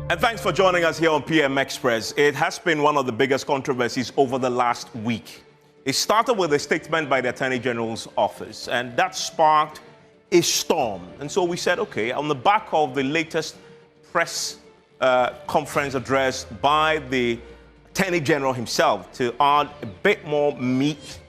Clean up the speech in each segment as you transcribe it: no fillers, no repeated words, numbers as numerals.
And thanks for joining us here on PM Express. It has been one of the biggest controversies over the last week. It started with a statement by the Attorney General's office, and that sparked a storm. And so we said, okay, on the back of the latest press conference address by the Attorney General himself to add a bit more meat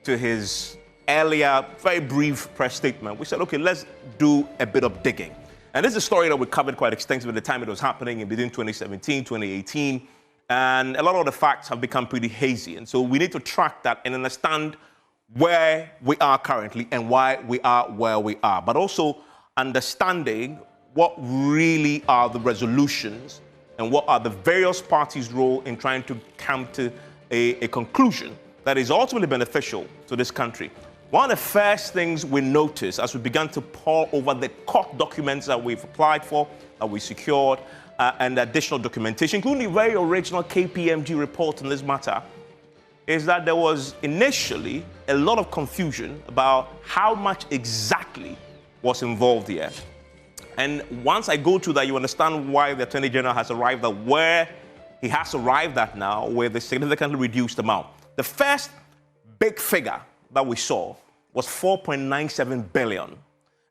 to his earlier, very brief press statement, we said, okay, let's do a bit of digging. And this is a story that we covered quite extensively at the time it was happening in between 2017, 2018. And a lot of the facts have become pretty hazy. And so we need to track that and understand where we are currently and why we are where we are. But also understanding what really are the resolutions and what are the various parties' role in trying to come to a conclusion that is ultimately beneficial to this country. One of the first things we noticed as we began to pore over the court documents that we've applied for, that we secured, and additional documentation, including the very original KPMG report on this matter, is that there was initially a lot of confusion about how much exactly was involved here. And once I go through that, you understand why the Attorney General has arrived at where he has arrived at now, with a significantly reduced amount. The first big figure that we saw was 4.97 billion.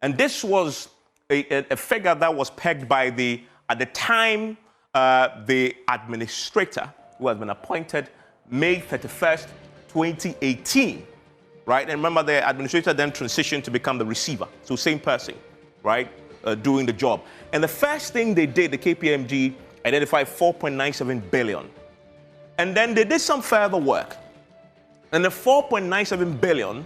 And this was a figure that was pegged by at the time, the administrator who had been appointed May 31st, 2018, right? And remember, the administrator then transitioned to become the receiver. So same person, right, doing the job. And the first thing they did, the KPMG identified 4.97 billion. And then they did some further work. And the 4.97 billion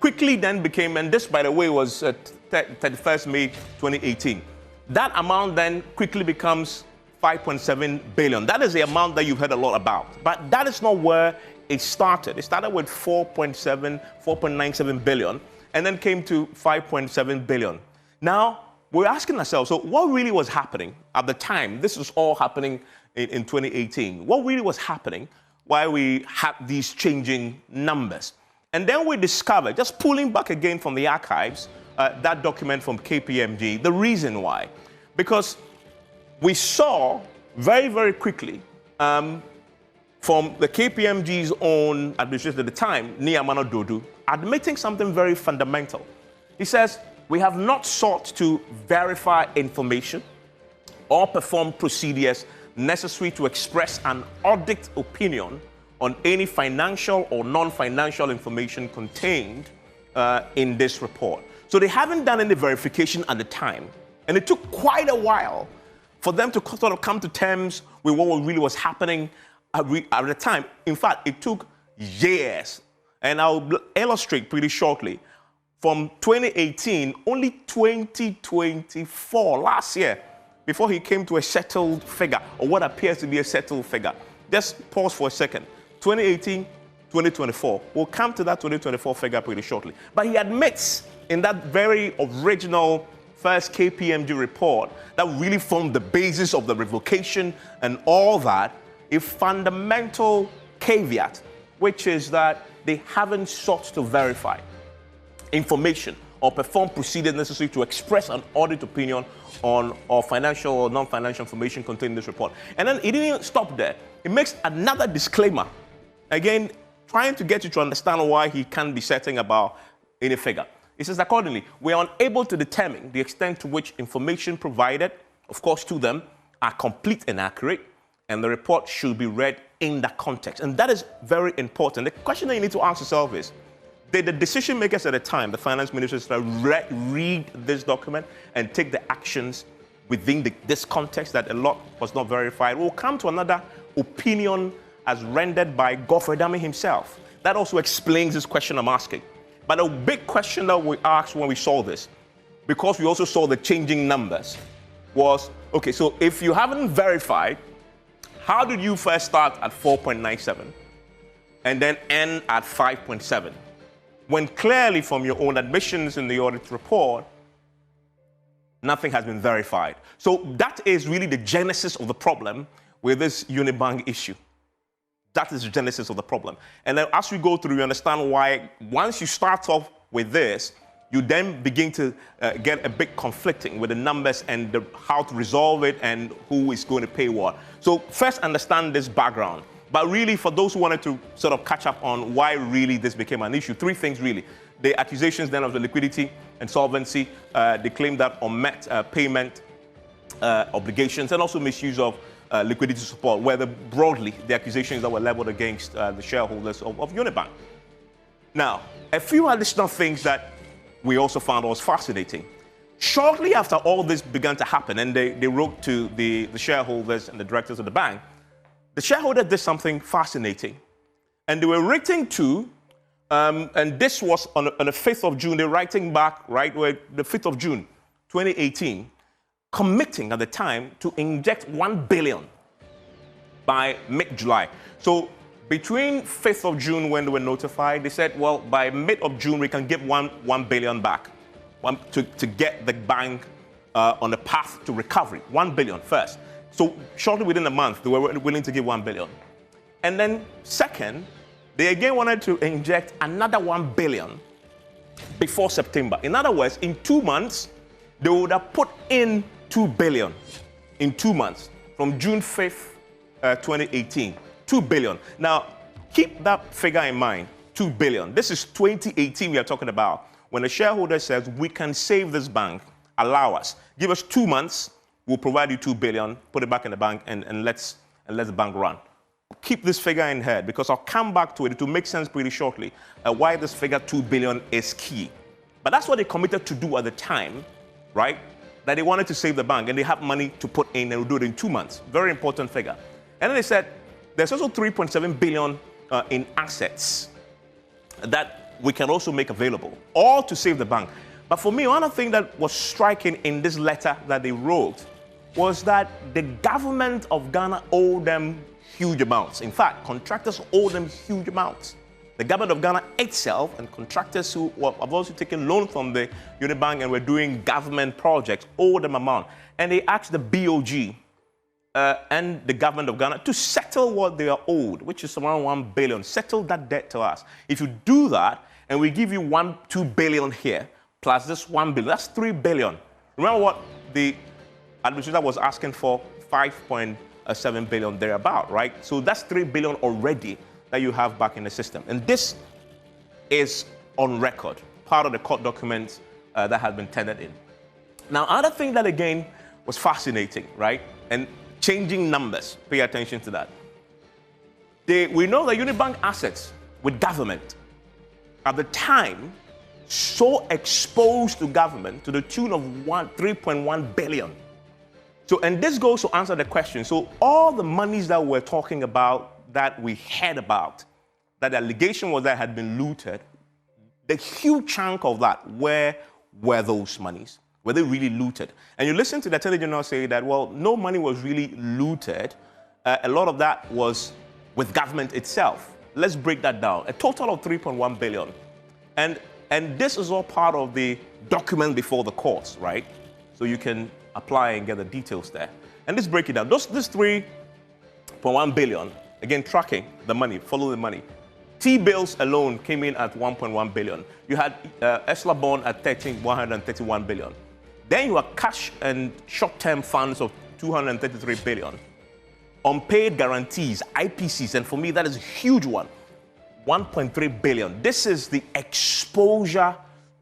quickly then became, and this, by the way, was 31st May 2018. That amount then quickly becomes 5.7 billion. That is the amount that you've heard a lot about. But that is not where it started. It started with 4.97 billion, and then came to 5.7 billion. Now, we're asking ourselves, so what really was happening at the time? This was all happening in 2018. What really was happening while we had these changing numbers? And then we discovered, just pulling back again from the archives, that document from KPMG, the reason why. Because we saw very, very quickly from the KPMG's own administrator at the time, Niyamano Dodu, admitting something very fundamental. He says, we have not sought to verify information or perform procedures necessary to express an audit opinion on any financial or non-financial information contained in this report. So they haven't done any verification at the time. And it took quite a while for them to sort of come to terms with what really was happening at the time. In fact, it took years. And I'll illustrate pretty shortly. From 2018, only 2024, last year, before he came to a settled figure, or what appears to be a settled figure. Just pause for a second. 2018, 2024. We'll come to that 2024 figure pretty shortly. But he admits in that very original first KPMG report that really formed the basis of the revocation and all that, a fundamental caveat, which is that they haven't sought to verify information or perform procedures necessary to express an audit opinion on or financial or non-financial information contained in this report. And then it didn't stop there. It makes another disclaimer, again, trying to get you to understand why he can't be certain about any figure. It says, accordingly, we are unable to determine the extent to which information provided, of course, to them, are complete and accurate, and the report should be read in that context. And that is very important. The question that you need to ask yourself is, did the decision makers at the time, the finance ministers, read this document and take the actions within this context that a lot was not verified? We'll come to another opinion as rendered by Godfrey Dami himself. That also explains this question I'm asking. But a big question that we asked when we saw this, because we also saw the changing numbers, was, okay, so if you haven't verified, how did you first start at 4.97 and then end at 5.7? When clearly from your own admissions in the audit report, nothing has been verified. So that is really the genesis of the problem with this UniBank issue. That is the genesis of the problem. And then as we go through, you understand why once you start off with this, you then begin to get a bit conflicting with the numbers and how to resolve it and who is going to pay what. So first understand this background. But really, for those who wanted to sort of catch up on why really this became an issue, three things really. The accusations then of the liquidity and solvency, they claimed that unmet payment obligations and also misuse of liquidity support, were broadly the accusations that were leveled against the shareholders of UniBank. Now, a few additional things that we also found was fascinating. Shortly after all this began to happen, and they wrote to the shareholders and the directors of the bank, the shareholder did something fascinating. And they were writing to, and this was on the 5th of June, they're writing back, right, where the 5th of June, 2018, committing at the time to inject 1 billion by mid-July. So between 5th of June when they were notified, they said, well, by mid of June, we can give 1 billion back to get the bank on the path to recovery. 1 billion first. So shortly within a month, they were willing to give 1 billion. And then second, they again wanted to inject another 1 billion before September. In other words, in 2 months, they would have put in 2 billion in 2 months from June 5th, 2018. 2 billion. Now, keep that figure in mind, 2 billion. This is 2018 we are talking about. When a shareholder says, we can save this bank, allow us, give us 2 months, we'll provide you 2 billion, put it back in the bank, and let the bank run. Keep this figure in head, because I'll come back to it. It will make sense pretty shortly why this figure 2 billion is key. But that's what they committed to do at the time, right? That they wanted to save the bank, and they have money to put in, and will do it in 2 months. Very important figure. And then they said, there's also 3.7 billion in assets that we can also make available, all to save the bank. But for me, one of the things that was striking in this letter that they wrote was that the government of Ghana owed them huge amounts. In fact, contractors owe them huge amounts. The government of Ghana itself and contractors who have also taken loans from the UniBank and were doing government projects owe them amount. And they asked the BOG and the government of Ghana to settle what they are owed, which is around 1 billion. Settle that debt to us. If you do that, and we give you 2 billion here, plus this 1 billion, that's 3 billion. Remember what the administrator was asking for? 5.7 billion thereabout, right? So that's 3 billion already that you have back in the system. And this is on record, part of the court documents that had been tendered in. Now, other thing that again was fascinating, right? And changing numbers, pay attention to that. We know that UniBank assets with government at the time so exposed to government to the tune of 3.1 billion. So, and this goes to answer the question. So all the monies that we're talking about, that we heard about, that the allegation was that had been looted, the huge chunk of that, where were those monies? Were they really looted? And you listen to the Attorney General say that, well, no money was really looted. A lot of that was with government itself. Let's break that down. A total of 3.1 billion. And this is all part of the document before the courts, right? So you can apply and get the details there. And let's break it down. This 3.1 billion, again, tracking the money, follow the money. T-bills alone came in at 1.1 billion. You had ESLA bond at 131 billion. Then you have cash and short-term funds of 233 billion. Unpaid guarantees, IPCs, and for me, that is a huge one, 1.3 billion. This is the exposure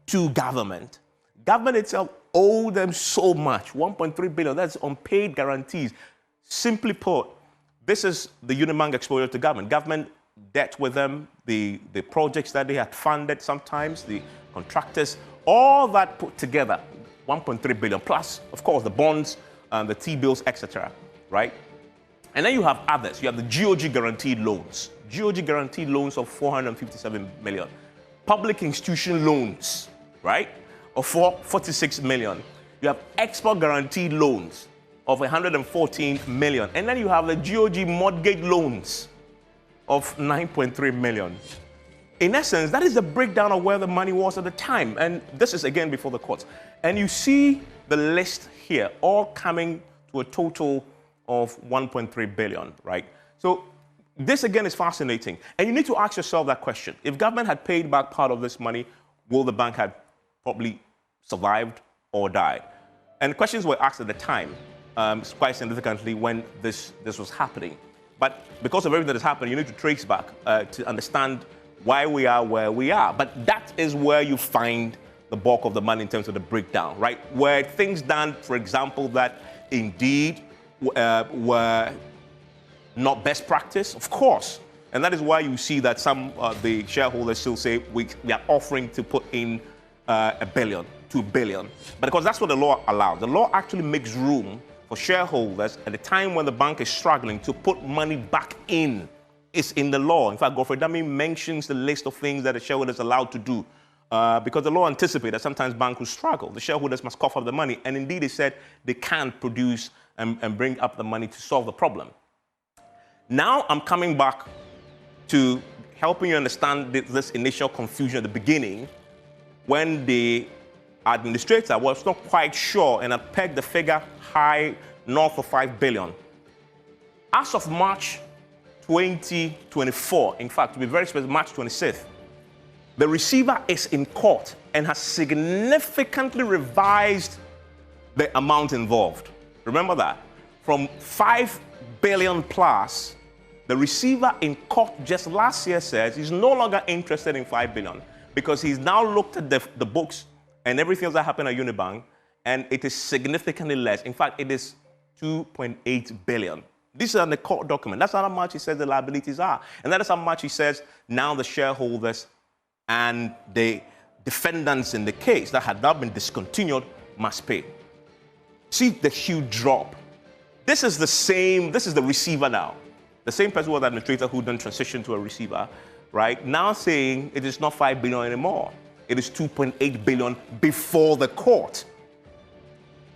to government. Government itself owed them so much, 1.3 billion. That's unpaid guarantees. Simply put, this is the UniBank exposure to government. Government debt with them, the projects that they had funded sometimes, the contractors, all that put together, 1.3 billion, plus, of course, the bonds, the T-bills, etc., right? And then you have others. You have the GOG guaranteed loans. GOG guaranteed loans of 457 million. Public institution loans, right, of 46 million. You have export guaranteed loans of 114 million. And then you have the GOG mortgage loans of 9.3 million. In essence, that is the breakdown of where the money was at the time. And this is, again, before the courts. And you see the list here, all coming to a total of 1.3 billion, right? So this, again, is fascinating. And you need to ask yourself that question. If government had paid back part of this money, will the bank have probably survived or died. And questions were asked at the time, quite significantly, when this was happening. But because of everything that has happened, you need to trace back to understand why we are where we are. But that is where you find the bulk of the money in terms of the breakdown, right? Were things done, for example, that indeed were not best practice? Of course. And that is why you see that some of the shareholders still say we are offering to put in $1 billion, $2 billion. But because that's what the law allows. The law actually makes room for shareholders at the time when the bank is struggling to put money back in. It's in the law. In fact, Godfrey Dami mentions the list of things that the shareholder is allowed to do. Because the law anticipates that sometimes banks will struggle. The shareholders must cough up the money. And indeed, it said they can't produce and bring up the money to solve the problem. Now I'm coming back to helping you understand this initial confusion at the beginning when the administrator was not quite sure and had pegged the figure high north of $5 billion. As of March 2024, in fact, to be very specific, March 26th, the receiver is in court and has significantly revised the amount involved. Remember that. From $5 billion plus, the receiver in court just last year says he's no longer interested in $5 billion because he's now looked at the books and everything else that happened at UniBank, and it is significantly less. In fact, it is $2.8 billion. This is on the court document. That's how much he says the liabilities are. And that is how much he says now the shareholders and the defendants in the case that had not been discontinued must pay. See the huge drop. This is the receiver now. The same person who was the administrator who then transitioned to a receiver, right? Now saying it is not $5 billion anymore. It is $2.8 billion before the court.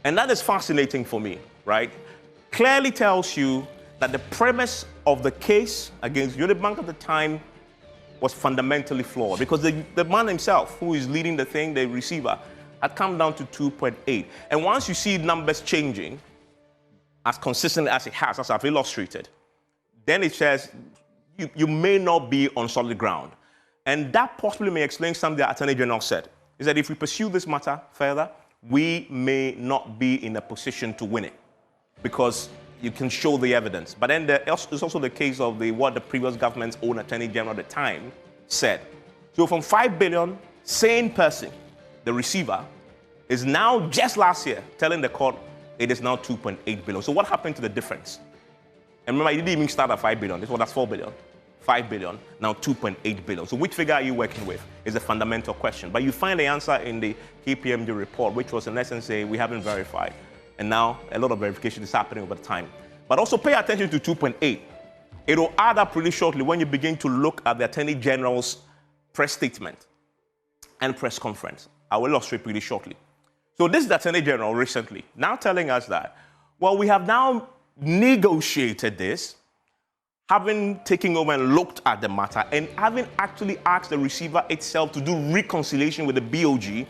And that is fascinating for me, right? Clearly tells you that the premise of the case against UniBank at the time was fundamentally flawed because the man himself, who is leading the thing, the receiver, had come down to 2.8. And once you see numbers changing as consistently as it has, as I've illustrated, then it says you may not be on solid ground. And that possibly may explain something the Attorney General said, is that if we pursue this matter further, we may not be in a position to win it because you can show the evidence. But then there's also the case of what the previous government's own Attorney General at the time said. So from $5 billion, sane person, the receiver, is now just last year telling the court it is now $2.8 billion. So what happened to the difference? And remember, it didn't even start at $5 billion. This one, that's $4 billion. $5 billion, now $2.8 billion. So which figure are you working with is a fundamental question. But you find the answer in the KPMG report, which was in essence say we haven't verified. And now a lot of verification is happening over time. But also pay attention to 2.8. It will add up pretty shortly when you begin to look at the Attorney General's press statement and press conference. I will illustrate pretty shortly. So this is the Attorney General recently now telling us that, well, we have now negotiated this, having taken over and looked at the matter, and having actually asked the receiver itself to do reconciliation with the BOG,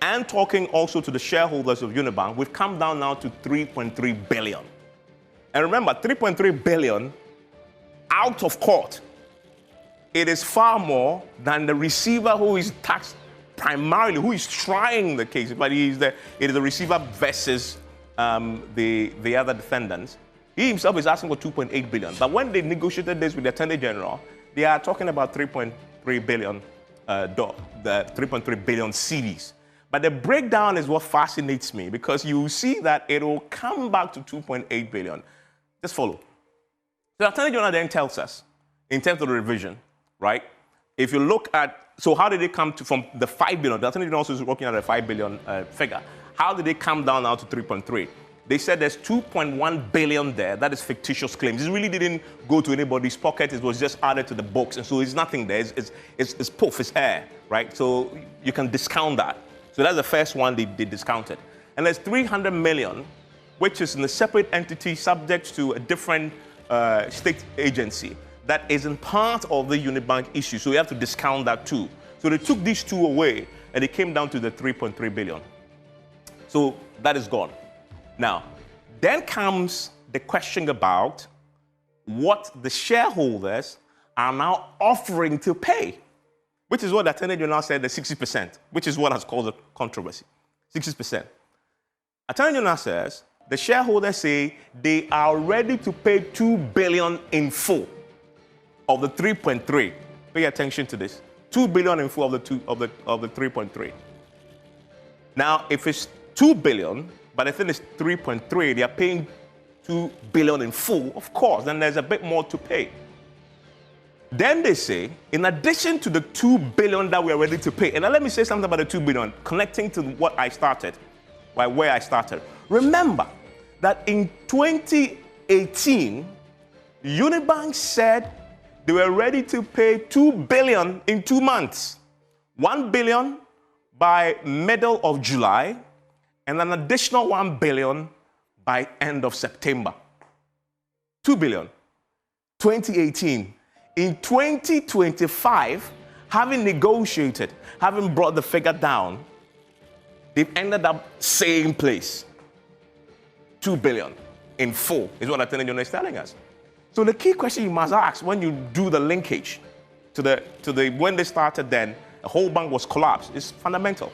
and talking also to the shareholders of UniBank, we've come down now to $3.3 billion. And remember, $3.3 billion out of court, it is far more than the receiver who is taxed primarily, who is trying the case, but it is the receiver versus the other defendants. He himself is asking for $2.8 billion. But when they negotiated this with the Attorney General, they are talking about $3.3 billion, the $3.3 billion CDs. But the breakdown is what fascinates me because you see that it will come back to $2.8 billion. Just follow. The Attorney General then tells us, in terms of the revision, right? If you look at, so how did they come to from the $5 billion? The Attorney General also is working at a $5 billion figure. How did they come down now to 3.3? They said there's $2.1 billion there. That is fictitious claims. This really didn't go to anybody's pocket. It was just added to the books. And so it's nothing there. It's poof, it's air, right? So you can discount that. So that's the first one they discounted. And there's $300 million, which is in a separate entity subject to a different state agency that isn't part of the UniBank issue. So you have to discount that too. So they took these two away and it came down to the $3.3 billion. So that is gone. Now, then comes the question about what the shareholders are now offering to pay. which is what the Attorney General said, the 60%, which is what has caused the controversy. 60%. Attorney General says the shareholders say they are ready to pay $2 billion in full of the 3.3. Pay attention to this. $2 billion in full of the 3.3. Now, if it's $2 billion, but the thing is 3.3, they are paying $2 billion in full, of course, then there's a bit more to pay. Then they say, in addition to the $2 billion that we are ready to pay, and now let me say something about the $2 billion, connecting to what I started, where I started. Remember that in 2018, UniBank said they were ready to pay $2 billion in 2 months. $1 billion by middle of July, and an additional $1 billion by end of September. $2 billion. 2018. In 2025, having negotiated, having brought the figure down, they've ended up same place. $2 billion in full is what Attorney General is telling us. So the key question you must ask when you do the linkage to the when they started, then the whole bank was collapsed, is fundamental.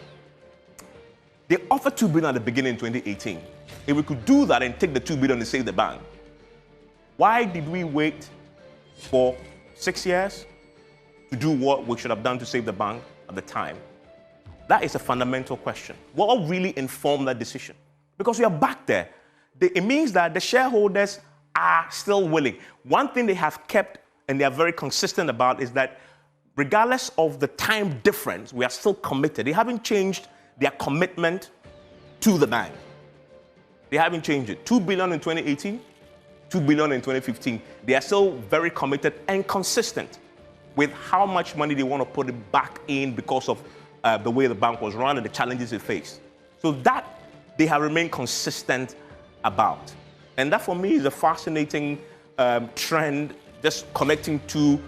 They offered $2 billion at the beginning in 2018. If we could do that and take the $2 billion to save the bank, why did we wait for 6 years to do what we should have done to save the bank at the time? That is a fundamental question. What really informed that decision? Because we are back there. It means that the shareholders are still willing. One thing they have kept and they are very consistent about is that regardless of the time difference, we are still committed. They haven't changed their commitment to the bank. They haven't changed it. $2 billion in 2018, $2 billion in 2015. They are still very committed and consistent with how much money they want to put it back in because of the way the bank was run and the challenges it faced. So that they have remained consistent about. And that for me is a fascinating trend, just connecting to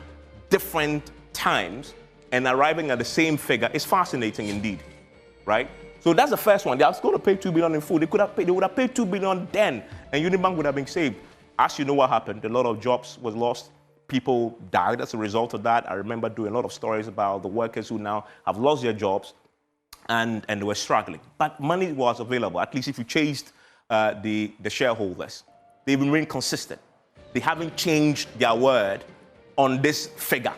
different times and arriving at the same figure is fascinating indeed, right? So that's the first one. They are going to pay $2 billion in full. They would have paid $2 billion then, and UniBank would have been saved. As you know what happened, a lot of jobs was lost. People died as a result of that. I remember doing a lot of stories about the workers who now have lost their jobs and they were struggling. But money was available, at least if you chased the shareholders. They remain consistent. They haven't changed their word on this figure.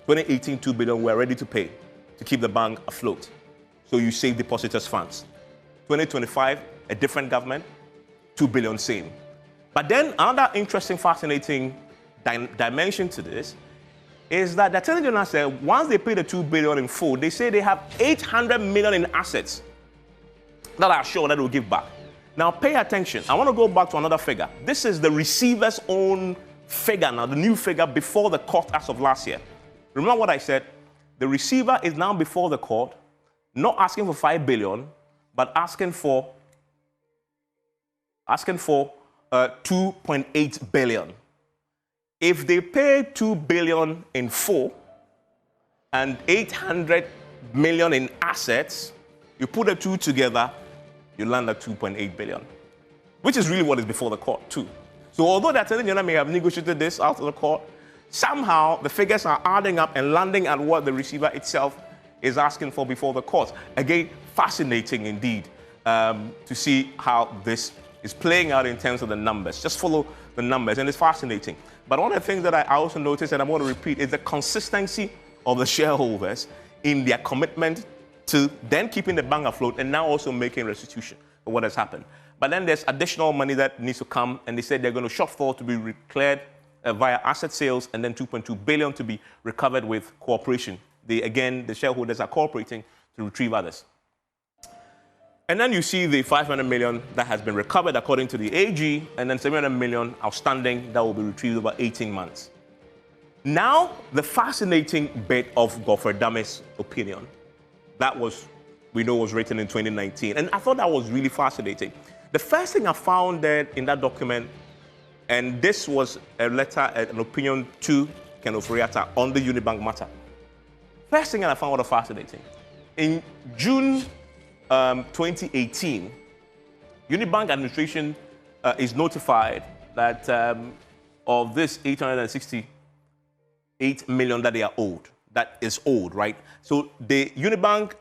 2018, $2 billion, we're ready to pay to keep the bank afloat. So you save depositors' funds. 2025, a different government, $2 billion same. But then another interesting, fascinating dimension to this is that the Attorney General said once they pay the $2 billion in full, they say they have $800 million in assets that are sure that will give back. Now pay attention. I want to go back to another figure. This is the receiver's own figure now, the new figure before the court as of last year. Remember what I said? The receiver is now before the court, not asking for $5 billion, but asking for $2.8 billion. If they pay $2 billion in full and $800 million in assets, you put the two together, you land at $2.8 billion, which is really what is before the court too. So although the Attorney General may have negotiated this out of the court, somehow the figures are adding up and landing at what the receiver itself is asking for before the court. Again, fascinating indeed to see how this is playing out in terms of the numbers. Just follow the numbers, and it's fascinating. But one of the things that I also noticed, and I want to repeat, is the consistency of the shareholders in their commitment to then keeping the bank afloat and now also making restitution for what has happened. But then there's additional money that needs to come, and they said they're going to shortfall to be declared via asset sales, and then $2.2 billion to be recovered with cooperation. The shareholders are cooperating to retrieve others. And then you see the $500 million that has been recovered according to the AG, and then $700 million outstanding that will be retrieved over 18 months. Now, the fascinating bit of Godfrey Dame's opinion. That we know was written in 2019. And I thought that was really fascinating. The first thing I found there in that document, and this was a letter, an opinion to Ken Ofori-Atta on the UniBank matter. First thing that I found was fascinating. In June 2018, UniBank administration is notified that of this $868 million that they are owed, that is owed, right? So the UniBank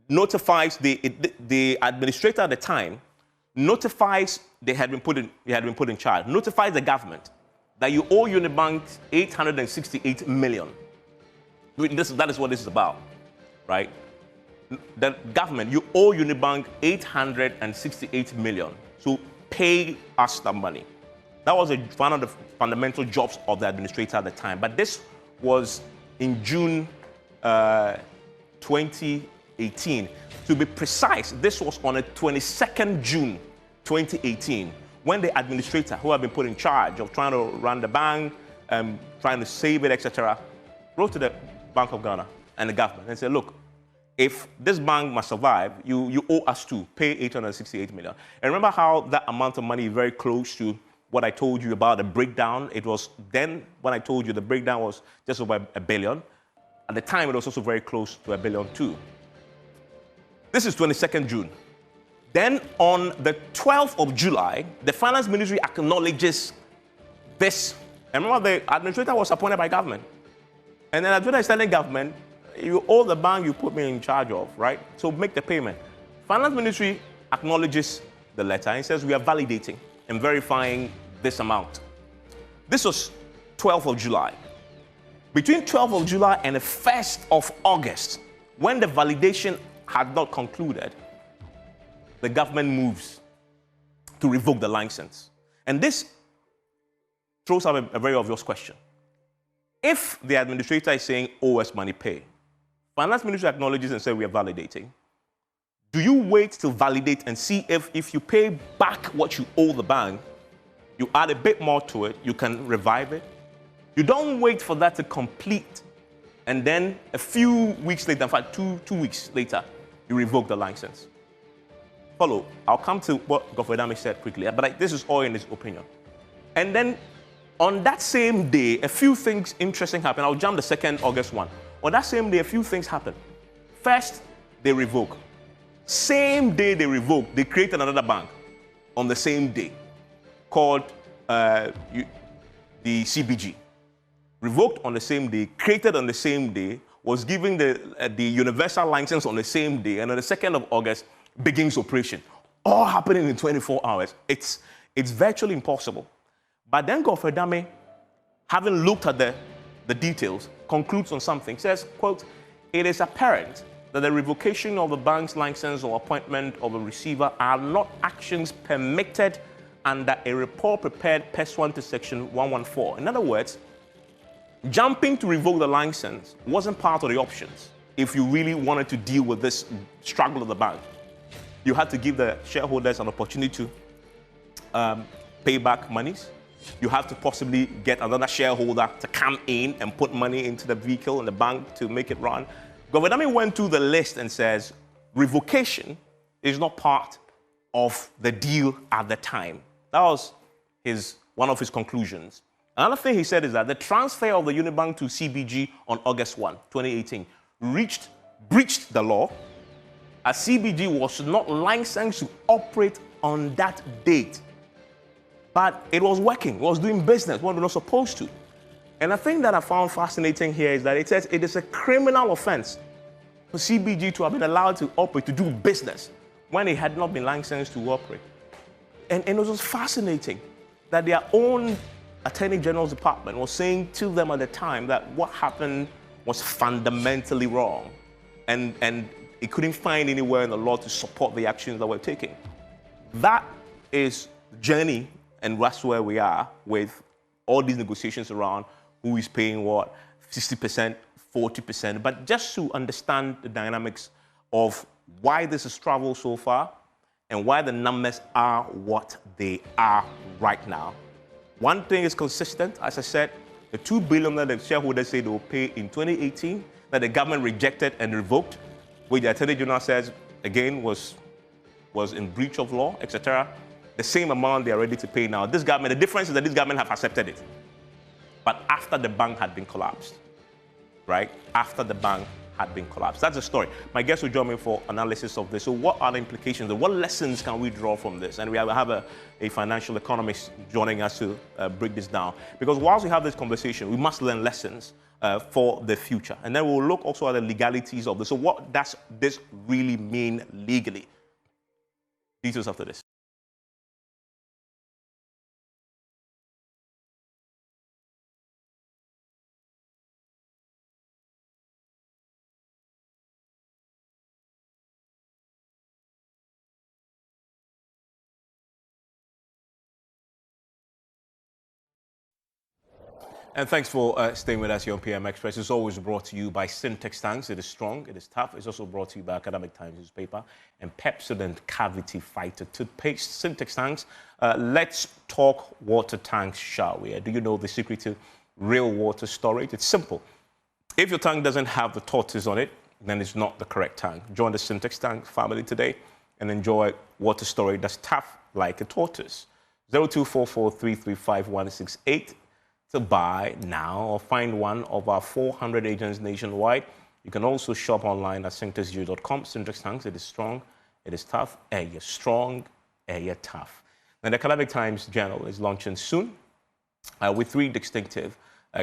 notifies the administrator at the time, notifies they had been put in charge, notifies the government that you owe UniBank 868 million. That is what this is about, right? The government, you owe UniBank 868 million. So pay us the money. That was one of the fundamental jobs of the administrator at the time. But this was in June 2018. To be precise, this was on the 22nd June 2018, when the administrator, who had been put in charge of trying to run the bank, trying to save it, etc., wrote to the Bank of Ghana and the government and said, look, if this bank must survive, you owe us to pay 868 million. And remember how that amount of money is very close to what I told you about the breakdown. It was then, when I told you the breakdown was just over $1 billion. At the time, it was also very close to $1 billion too. This is 22nd June. Then on the 12th of July, the Finance Ministry acknowledges this. And remember, the administrator was appointed by government. And then the administrator is telling government, you owe the bank you put me in charge of, right? So make the payment. Finance Ministry acknowledges the letter and says we are validating and verifying this amount. This was 12th of July. Between 12th of July and the 1st of August, when the validation had not concluded, the government moves to revoke the license. And this throws up a very obvious question. If the administrator is saying, owe us money, pay, Finance Ministry acknowledges and says we are validating, do you wait to validate and see if you pay back what you owe the bank, you add a bit more to it, you can revive it? You don't wait for that to complete, and then a few weeks later, in fact, two weeks later, you revoke the license. Follow. I'll come to what Godfrey Adame said quickly, but this is all in his opinion. And then on that same day, a few things interesting happened. I'll jump the 2nd August one. On that same day, a few things happened. First, they revoke. Same day they revoke, they create another bank on the same day called the CBG. Revoked on the same day, created on the same day, was given the universal license on the same day, and on the 2nd of August, begins operation. All happening in 24 hours. It's virtually impossible. But then Godfrey Adame, having looked at the details, concludes on something, says, quote, it is apparent that the revocation of the bank's license or appointment of a receiver are not actions permitted under a report prepared pursuant to Section 114. In other words, jumping to revoke the license wasn't part of the options if you really wanted to deal with this struggle of the bank. You had to give the shareholders an opportunity to pay back monies. You have to possibly get another shareholder to come in and put money into the vehicle and the bank to make it run. Godfrey Adame went through the list and says, revocation is not part of the deal at the time. That was one of his conclusions. Another thing he said is that the transfer of the UniBank to CBG on August 1, 2018, breached the law, as CBG was not licensed to operate on that date. But it was working, it was doing business, what it was supposed to. And the thing that I found fascinating here is that it says it is a criminal offense for CBG to have been allowed to operate, to do business, when it had not been licensed to operate. And it was fascinating that their own Attorney General's department was saying to them at the time that what happened was fundamentally wrong. And it couldn't find anywhere in the law to support the actions that we're taking. That is the journey, and that's where we are with all these negotiations around who is paying what, 60%, 40%. But just to understand the dynamics of why this has traveled so far and why the numbers are what they are right now. One thing is consistent, as I said, the $2 billion that the shareholders say they will pay in 2018, that the government rejected and revoked, which the Attorney General says, again, was in breach of law, etc. The same amount they are ready to pay now. This government, the difference is that this government have accepted it. But after the bank had been collapsed, right? After the bank had been collapsed. That's the story. My guest will join me for analysis of this. So what are the implications? What lessons can we draw from this? And we have a financial economist joining us to break this down. Because whilst we have this conversation, we must learn lessons for the future. And then we'll look also at the legalities of this. So what does this really mean legally? Details after this. And thanks for staying with us here on PM Express. It's always brought to you by Syntex Tanks. It is strong, it is tough. It's also brought to you by Academic Times newspaper and Pepsodent Cavity Fighter toothpaste. Syntex Tanks. Let's talk water tanks, shall we? Do you know the secret to real water storage? It's simple. If your tank doesn't have the tortoise on it, then it's not the correct tank. Join the Syntex Tank family today and enjoy water storage that's tough like a tortoise. 0244335168 to buy now or find one of our 400 agents nationwide. You can also shop online at syntexgeo.com. Syntex Tanks, it is strong, it is tough, you're strong, you're tough. Now, the Academic Times Journal is launching soon with 3 distinctive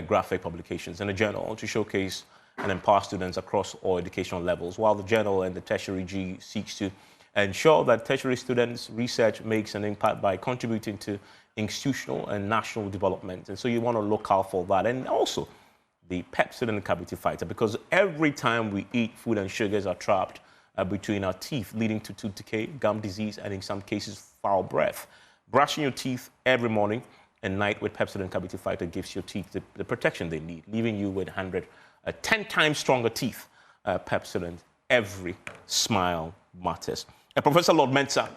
graphic publications in a journal to showcase and empower students across all educational levels, while the journal and the tertiary G seeks to ensure that tertiary students' research makes an impact by contributing to institutional and national development. And so you want to look out for that. And also the Pepsodent Cavity Fighter, because every time we eat, food and sugars are trapped between our teeth, leading to tooth decay, gum disease, and in some cases, foul breath. Brushing your teeth every morning and night with Pepsodent Cavity Fighter gives your teeth the protection they need, leaving you with 10 times stronger teeth. Pepsodent, every smile matters. Professor Lord Mensah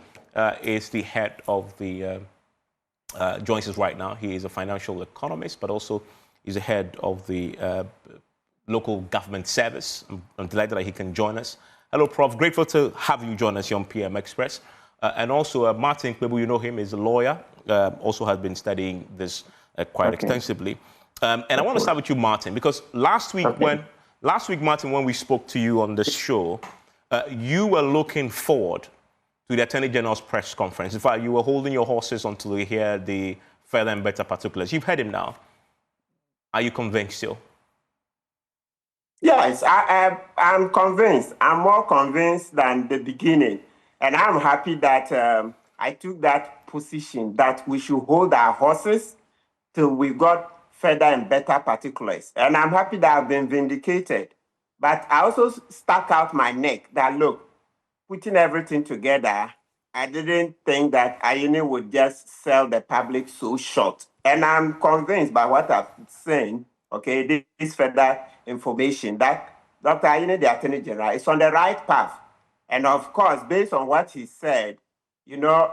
is the head of the joins us right now. He is a financial economist, but also he's the head of the local government service. I'm delighted that he can join us. Hello, Prof. Grateful to have you join us here on PM Express. And also Martin Kpebu, you know him, is a lawyer, also has been studying this quite extensively. And I want to start with you, Martin, because last week, Martin, when we spoke to you on the show, you were looking forward to the Attorney General's press conference. In fact, you were holding your horses until you hear the further and better particulars. You've heard him now. Are you convinced still? Yes, I'm convinced. I'm more convinced than the beginning. And I'm happy that I took that position that we should hold our horses till we got further and better particulars. And I'm happy that I've been vindicated. But I also stuck out my neck that, look, putting everything together, I didn't think that Ayine would just sell the public so short. And I'm convinced by what I've seen, okay, this further information, that Dr. Ayine, the Attorney General, is on the right path. And of course, based on what he said, you know,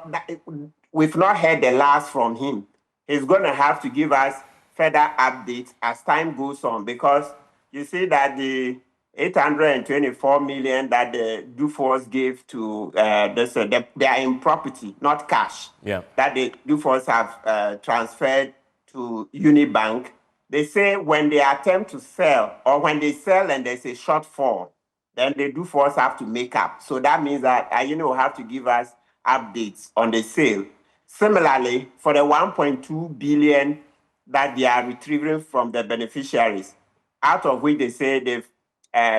we've not heard the last from him. He's going to have to give us further updates as time goes on, because you see that the 824 million that the Dufours gave to they are in property, not cash. Yeah. That the Dufours have transferred to UniBank. They say when they attempt to sell, or when they sell and there's a shortfall, then the Dufours have to make up. So that means that will have to give us updates on the sale. Similarly, for the 1.2 billion that they are retrieving from the beneficiaries, out of which they say they've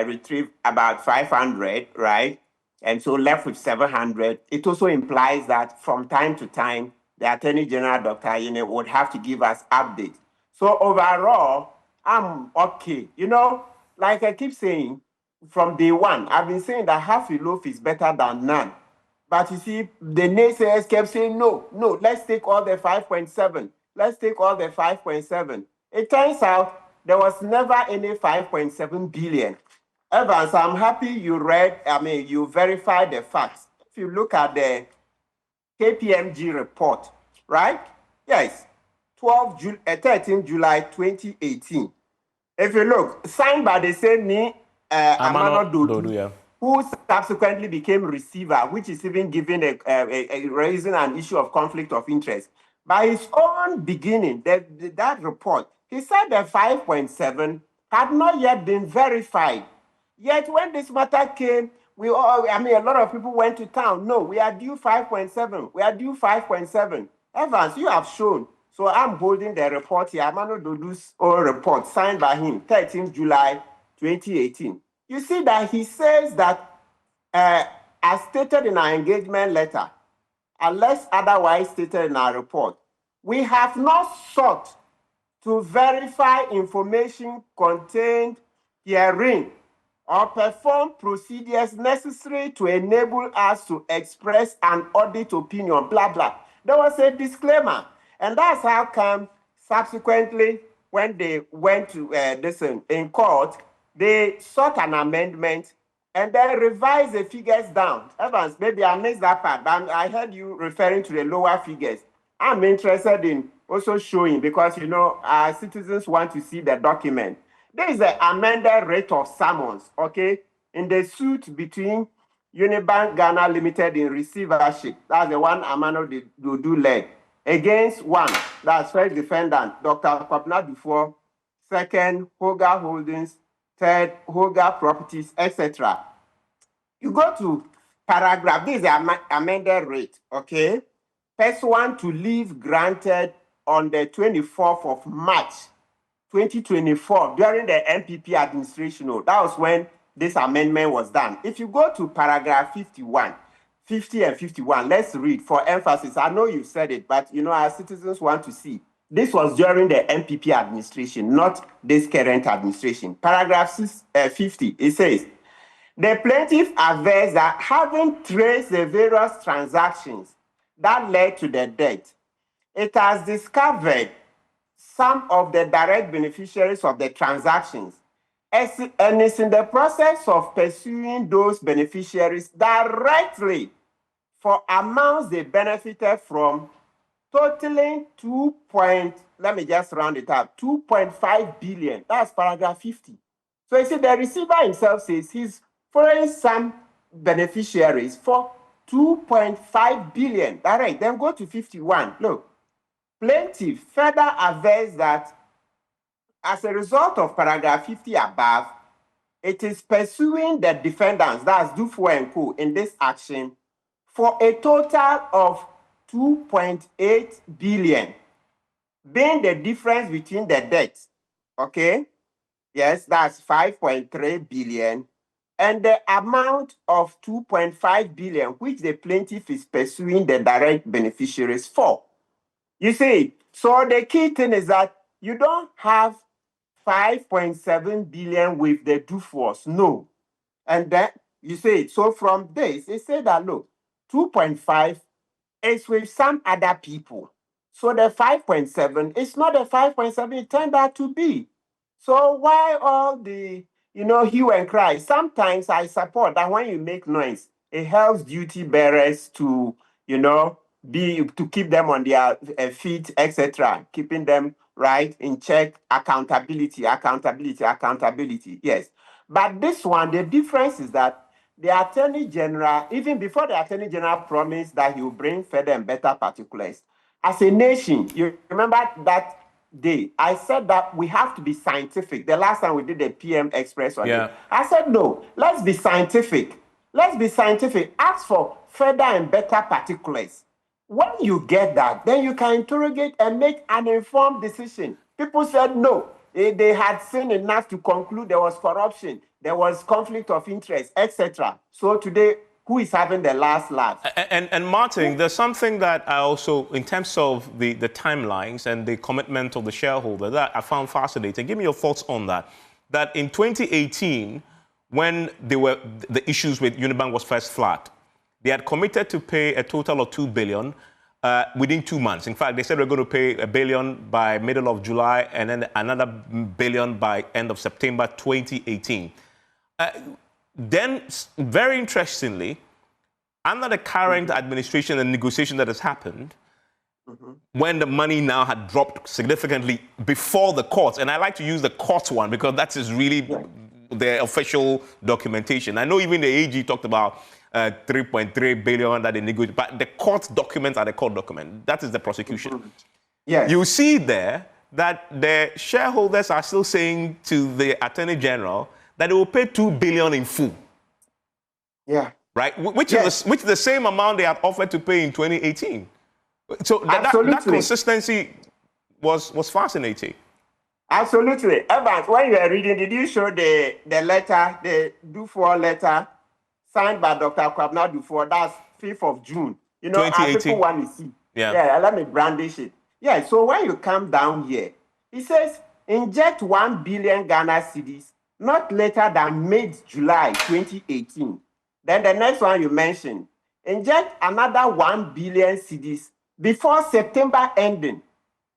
retrieved about 500, right? And so left with 700. It also implies that from time to time, the Attorney General, Dr. Ayine, would have to give us updates. So overall, I'm okay. You know, like I keep saying, from day one, I've been saying that half a loaf is better than none. But you see, the naysayers kept saying, no, let's take all the 5.7. Let's take all the 5.7. It turns out there was never any 5.7 billion. Evans, I'm happy you verified the facts. If you look at the KPMG report, right? Yes, 13 July 2018. If you look, signed by the same Amano Dodu, yeah, who subsequently became receiver, which is even given a raising an issue of conflict of interest. By his own beginning, that report, he said that 5.7 had not yet been verified. Yet when this matter came, a lot of people went to town. No, we are due 5.7. We are due 5.7. Evans, you have shown. So I'm holding the report here, Amano Dodu's own report, signed by him, 13 July 2018. You see that he says that, as stated in our engagement letter, unless otherwise stated in our report, we have not sought to verify information contained herein or perform procedures necessary to enable us to express an audit opinion, blah, blah. There was a disclaimer. And that's how come subsequently, when they went to in court, they sought an amendment and then revised the figures down. Evans, maybe I missed that part, but I heard you referring to the lower figures. I'm interested in also showing, because, our citizens want to see the document. There is an amended rate of summons, okay, in the suit between UniBank Ghana Limited in receivership. That's the one Amano Dodu led. Against one, that's first defendant, Dr. Kwabena Dufour, second, Hoga Holdings, third, Hoga Properties, etc. You go to paragraph, this is the amended rate, okay? Pursuant to leave granted on the 24th of March, 2024, during the NPP administration. That was when this amendment was done. If you go to paragraph 51, 50 and 51, let's read for emphasis. I know you said it, but our citizens want to see. This was during the NPP administration, not this current administration. Paragraph 50, it says, the plaintiff avers that having traced the various transactions that led to the debt, it has discovered some of the direct beneficiaries of the transactions, and is in the process of pursuing those beneficiaries directly for amounts they benefited from, totaling 2.5 billion. That's paragraph 50. So you see, the receiver himself says he's following some beneficiaries for 2.5 billion. Direct. Then go to 51. Look, plaintiff further avers that as a result of paragraph 50 above, it is pursuing the defendants, that's Dufour and Co., in this action for a total of 2.8 billion, being the difference between the debts, okay? Yes, that's 5.3 billion, and the amount of 2.5 billion, which the plaintiff is pursuing the direct beneficiaries for. You see, so the key thing is that you don't have 5.7 billion with the Dufours, no. And then you say, so from this, they say that, look, 2.5 is with some other people. So the 5.7 is not the 5.7 it turned out to be. So why all the, hue and cry? Sometimes I support that when you make noise, it helps duty bearers to, to keep them on their feet, etc., keeping them right in check, accountability. Yes. But this one, the difference is that the Attorney General, even before the Attorney General promised that he will bring further and better particulars, as a nation, you remember that day, I said that we have to be scientific. The last time we did the PM Express on it, I said, no, let's be scientific. Ask for further and better particulars. When you get that, then you can interrogate and make an informed decision. People said no. They had seen enough to conclude there was corruption, there was conflict of interest, etc. So today, who is having the last laugh? And Martin, there's something that I also, in terms of the timelines and the commitment of the shareholder, that I found fascinating. Give me your thoughts on that. That in 2018, when the issues with UniBank was first flagged, they had committed to pay a total of 2 billion within 2 months. In fact, they said we're going to pay $1 billion by middle of July and then another $1 billion by end of September 2018. Then, very interestingly, under the current administration and negotiation that has happened, when the money now had dropped significantly before the courts, and I like to use the court one because that is really the official documentation. I know even the AG talked about 3.3 billion that they negotiated, but the court documents are the court document. That is the prosecution. Yes. You see there that the shareholders are still saying to the Attorney General that they will pay 2 billion in full. Yeah. Right? Which is the same amount they had offered to pay in 2018. So that consistency was fascinating. Absolutely. Evans, when you were reading, did you show the letter, the Dufour letter, signed by Dr. Kwabena Dufour? That's 5th of June. You know, our people 2018. want to see. Yeah. Yeah, let me brandish it. Yeah, so when you come down here, it says, inject 1 billion Ghana cedis not later than mid-July 2018. Then the next one you mentioned, inject another 1 billion cedis before September ending.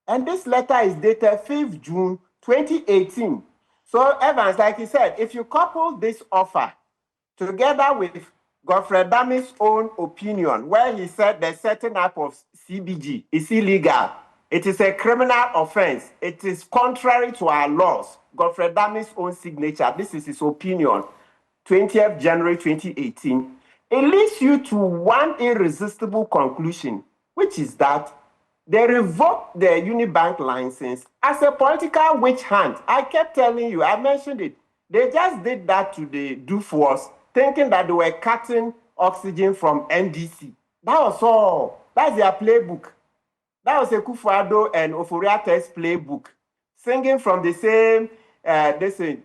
And this letter is dated 5th June 2018. So Evans, like he said, if you couple this offer together with Godfrey Dami's own opinion, where he said the setting up of CBG is illegal, it is a criminal offense, it is contrary to our laws, Godfrey Dami's own signature, this is his opinion, 20th January 2018, it leads you to one irresistible conclusion, which is that they revoked the UniBank license as a political witch hunt. I kept telling you, I mentioned it. They just did that to the Dufours, thinking that they were cutting oxygen from NDC. That was all. That's their playbook. That was a Akufo-Addo and Ofori-Attah's playbook, singing from the same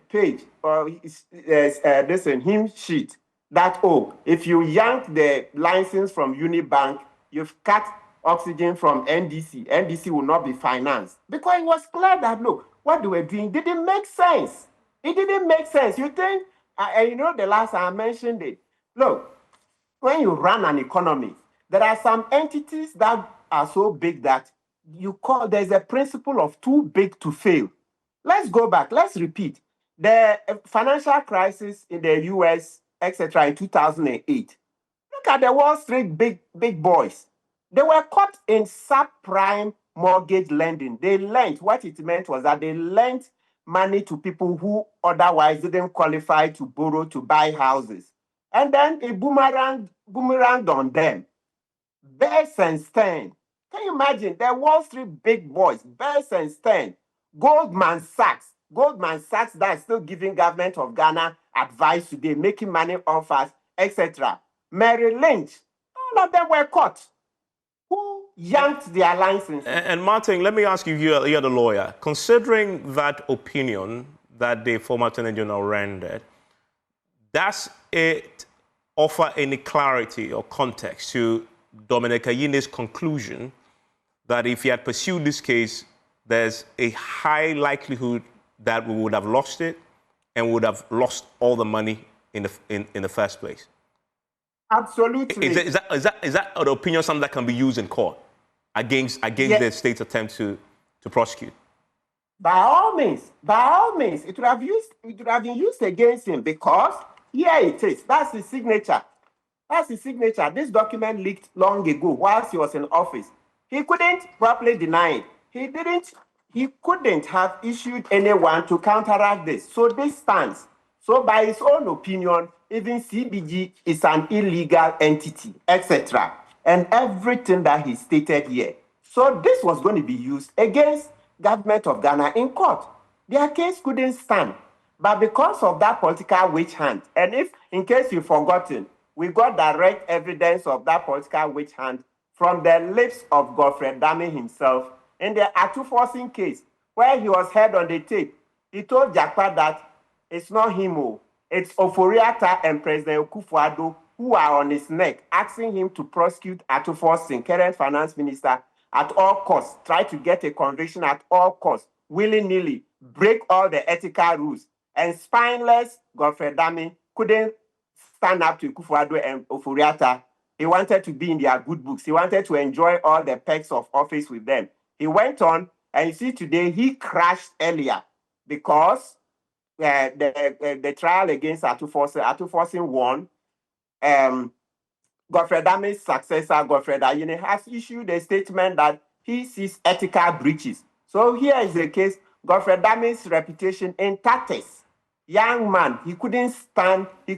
page or hymn sheet. That if you yank the license from UniBank, you've cut oxygen from NDC. NDC will not be financed. Because it was clear that, look, what they were doing didn't make sense. It didn't make sense. You think, you know, the last time I mentioned it. Look, when you run an economy, there are some entities that are so big that there's a principle of too big to fail. Let's go back. Let's repeat. The financial crisis in the US, etc., in 2008. Look at the Wall Street big boys. They were caught in subprime mortgage lending. They lent, what it meant was that they lent money to people who otherwise didn't qualify to borrow to buy houses. And then it boomeranged on them. Bears and Stern. Can you imagine? The Wall Street big boys, Bears and Stern, Goldman Sachs that is still giving government of Ghana advice today, making money offers, etc. Merrill Lynch, all of them were caught. Who yanked their license? And Martin, let me ask you, you're the lawyer. Considering that opinion that the former Attorney General rendered, does it offer any clarity or context to Dominic Ayine's conclusion that if he had pursued this case, there's a high likelihood that we would have lost it and would have lost all the money in the first place? Absolutely. Is that an opinion, something that can be used in court against the state's attempt to prosecute? By all means, it would have been used against him because here it is. That's his signature. This document leaked long ago whilst he was in office. He couldn't properly deny it. He couldn't have issued anyone to counteract this. So this stands. So by his own opinion, even CBG is an illegal entity, etc. And everything that he stated here. So this was going to be used against government of Ghana in court. Their case couldn't stand. But because of that political witch hunt, and if, in case you've forgotten, we got direct evidence of that political witch hunt from the lips of Godfrey Dame himself in the Atuforcing case, where he was heard on the tape. He told Jakpa that it's not him, it's Ofori-Attah and President Akufo-Addo who are on his neck, asking him to prosecute Atuforcing, current finance minister, at all costs, try to get a conviction at all costs, willy-nilly, break all the ethical rules. And spineless Godfrey Dame couldn't stand up to Akufo-Addo and Ofori-Attah. He wanted to be in their good books. He wanted to enjoy all the perks of office with them. He went on, and you see today he crashed earlier because the trial against Atuforcing won. Godfrey Dame's successor, Godfrey Ayine, has issued a statement that he sees ethical breaches. So here is the case. Godfrey Dame's reputation in tatters. Young man, he couldn't stand up to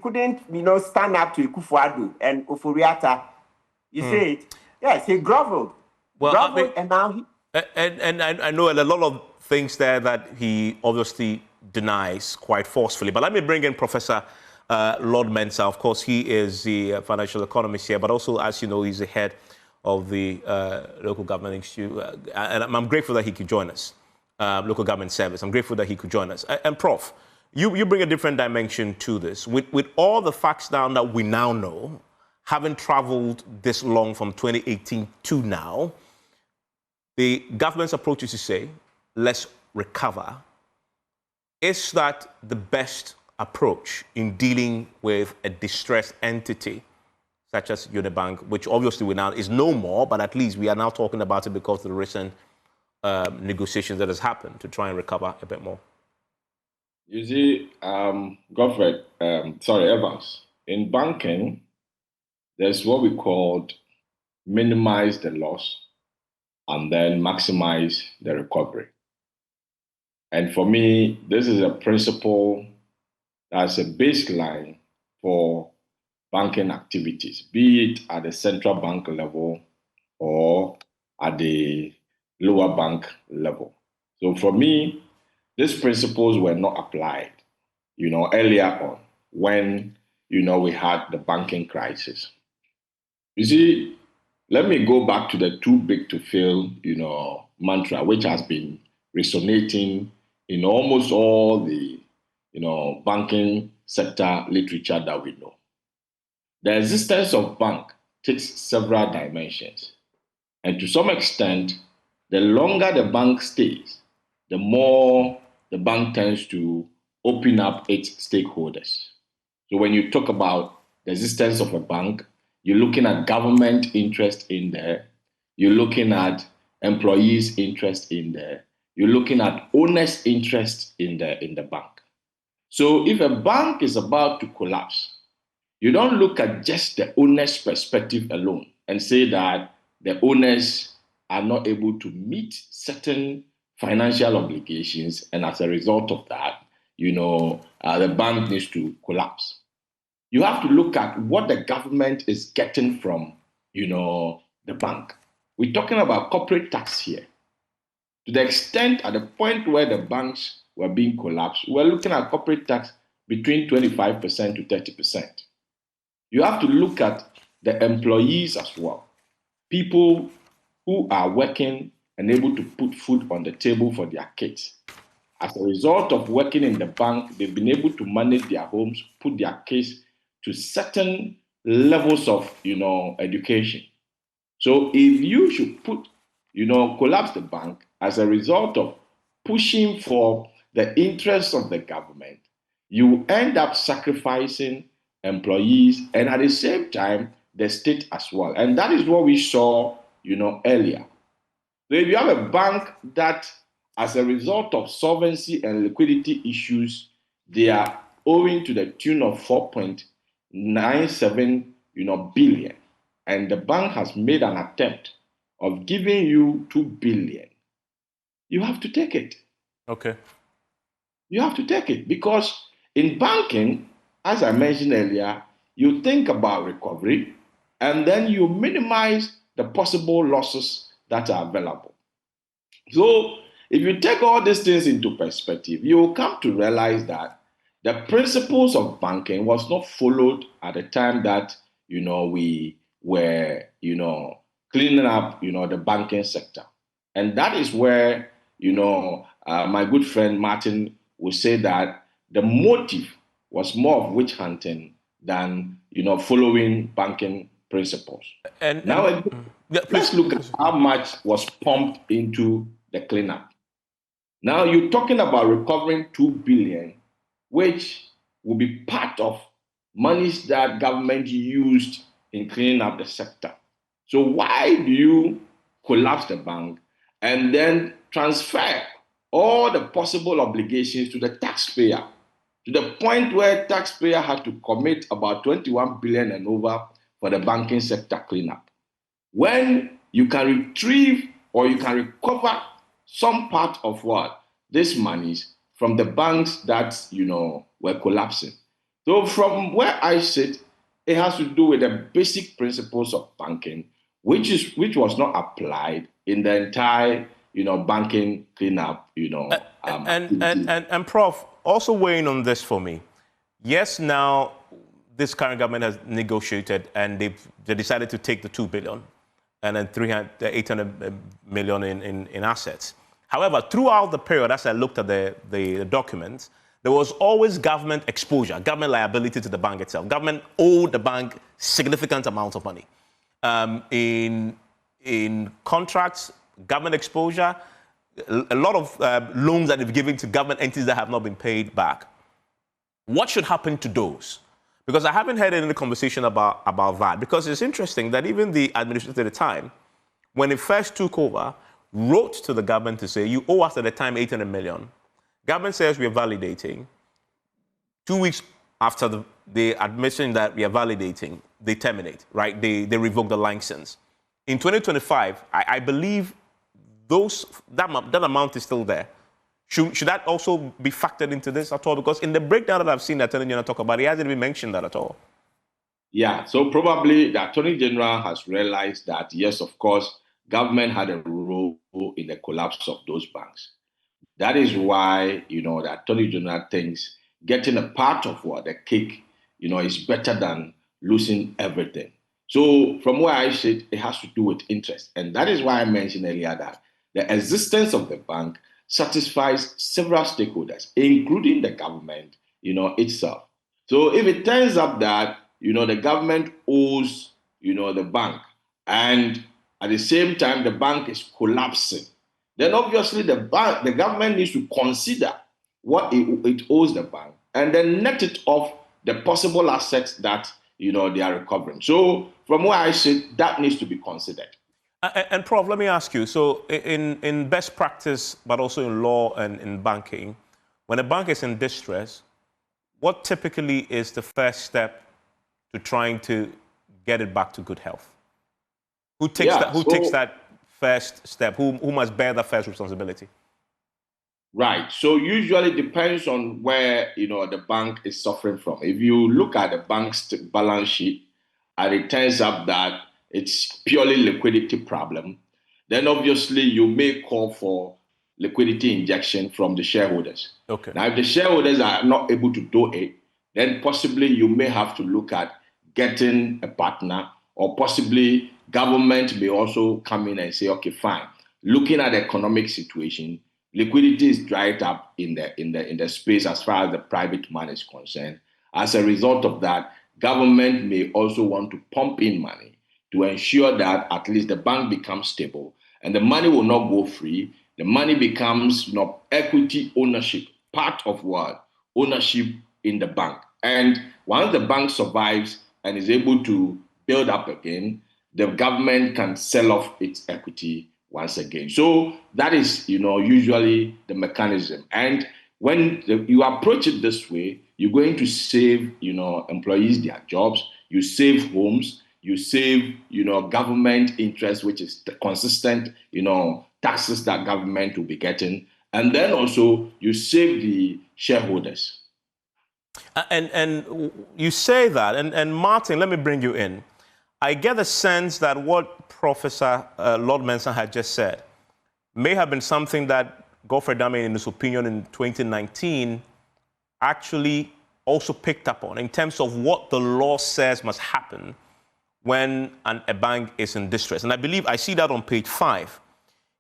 Akufo-Addo and Ofori-Attah. You see it? Yes, he groveled. And now he... And I know a lot of things there that he obviously denies quite forcefully. But let me bring in Professor Lord Mensah. Of course, he is the financial economist here, but also, as you know, he's the head of the local government institute, and I'm grateful that he could join us, local government service. I'm grateful that he could join us. And Prof, you bring a different dimension to this. With all the facts down that we now know, having traveled this long from 2018 to now, the government's approach is to say, let's recover. Is that the best approach in dealing with a distressed entity such as UniBank, which obviously we now is no more, but at least we are now talking about it because of the recent negotiations that has happened to try and recover a bit more? You see, Evans, in banking, there's what we called minimize the loss and then maximize the recovery. And for me, this is a principle that's a baseline for banking activities, be it at the central bank level or at the lower bank level. So for me, these principles were not applied, earlier on when, we had the banking crisis. You see, let me go back to the too big to fail, mantra, which has been resonating in almost all the, banking sector literature that we know. The existence of bank takes several dimensions. And to some extent, the longer the bank stays, the more the bank tends to open up its stakeholders. So when you talk about the existence of a bank, you're looking at government interest in there. You're looking at employees' interest in there. You're looking at owners' interest in the bank. So if a bank is about to collapse, you don't look at just the owner's perspective alone and say that the owners are not able to meet certain financial obligations, and as a result of that, the bank needs to collapse. You have to look at what the government is getting from, the bank. We're talking about corporate tax here. To the extent at the point where the banks were being collapsed, we're looking at corporate tax between 25% to 30%. You have to look at the employees as well. People who are working and able to put food on the table for their kids. As a result of working in the bank, they've been able to manage their homes, put their kids to certain levels of, education. So if you should collapse the bank as a result of pushing for the interests of the government, you end up sacrificing employees and at the same time, the state as well. And that is what we saw, earlier. So if you have a bank that, as a result of solvency and liquidity issues, they are owing to the tune of 4.97, billion, and the bank has made an attempt of giving you 2 billion, you have to take it. Okay. You have to take it because in banking, as I mentioned earlier, you think about recovery and then you minimize the possible losses that are available. So if you take all these things into perspective, you will come to realize that the principles of banking was not followed at the time that, we were, cleaning up, the banking sector. And that is where, my good friend Martin would say that the motive was more of witch hunting than, following banking principles. Let's look at how much was pumped into the cleanup. Now you're talking about recovering 2 billion, which will be part of monies that government used in cleaning up the sector. So why do you collapse the bank and then transfer all the possible obligations to the taxpayer, to the point where taxpayer had to commit about 21 billion and over for the banking sector cleanup? When you can retrieve or you can recover some part of what these monies from the banks that were collapsing. So from where I sit, it has to do with the basic principles of banking, which was not applied in the entire banking cleanup. And Prof, also weighing on this for me. Yes, now this current government has negotiated and they decided to take the 2 billion. and then 800 million in assets. However, throughout the period, as I looked at the documents, there was always government exposure, government liability to the bank itself. Government owed the bank significant amounts of money. In contracts, government exposure, a lot of loans that they've given to government entities that have not been paid back. What should happen to those? Because I haven't heard any conversation about that. Because it's interesting that even the administrator at the time, when it first took over, wrote to the government to say, you owe us at the time 800 million. Government says we are validating. 2 weeks after the admission that we are validating, they terminate, right? They revoke the license. In 2025, I believe that amount is still there. Should that also be factored into this at all? Because in the breakdown that I've seen the Attorney General talk about, he hasn't even mentioned that at all. Yeah, so probably the Attorney General has realized that, yes, of course, government had a role in the collapse of those banks. That is why, the Attorney General thinks getting a part of the cake, is better than losing everything. So from where I sit, it has to do with interest. And that is why I mentioned earlier that the existence of the bank satisfies several stakeholders, including the government, itself. So if it turns up that, the government owes, the bank, and at the same time the bank is collapsing, then obviously the government needs to consider what it owes the bank and then net it off the possible assets that, they are recovering. So from where I sit, that needs to be considered. And Prof, let me ask you, so in best practice, but also in law and in banking, when a bank is in distress, what typically is the first step to trying to get it back to good health? Who takes that first step? Who must bear the first responsibility? Right. So usually it depends on where, the bank is suffering from. If you look at the bank's balance sheet and it turns up that it's purely liquidity problem, then obviously you may call for liquidity injection from the shareholders. Okay. Now, if the shareholders are not able to do it, then possibly you may have to look at getting a partner, or possibly government may also come in and say, okay, fine. Looking at the economic situation, liquidity is dried up in the space as far as the private money is concerned. As a result of that, government may also want to pump in money to ensure that at least the bank becomes stable, and the money will not go free. The money becomes equity ownership, part of ownership in the bank. And once the bank survives and is able to build up again, the government can sell off its equity once again. So that is, usually the mechanism. And when you approach it this way, you're going to save, employees their jobs, you save homes, you save, government interest, which is the consistent, taxes that government will be getting. And then also you save the shareholders. And you say that, and Martin, let me bring you in. I get the sense that what Professor Lord Mensah had just said may have been something that Godfrey Dame, in his opinion in 2019, actually also picked up on in terms of what the law says must happen when a bank is in distress. And I believe I see that on page 5.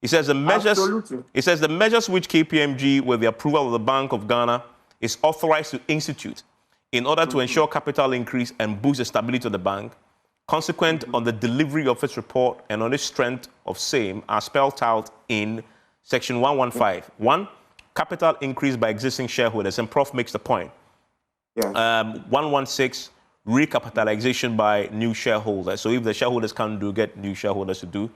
It says the measures. Absolutely. It says the measures which KPMG, with the approval of the Bank of Ghana, is authorized to institute in order to ensure capital increase and boost the stability of the bank, consequent on the delivery of its report and on the strength of same, are spelled out in section 115. 1, capital increase by existing shareholders, and Prof makes the point. Yes. 116, recapitalization by new shareholders. So if the shareholders can't do, get new shareholders to do.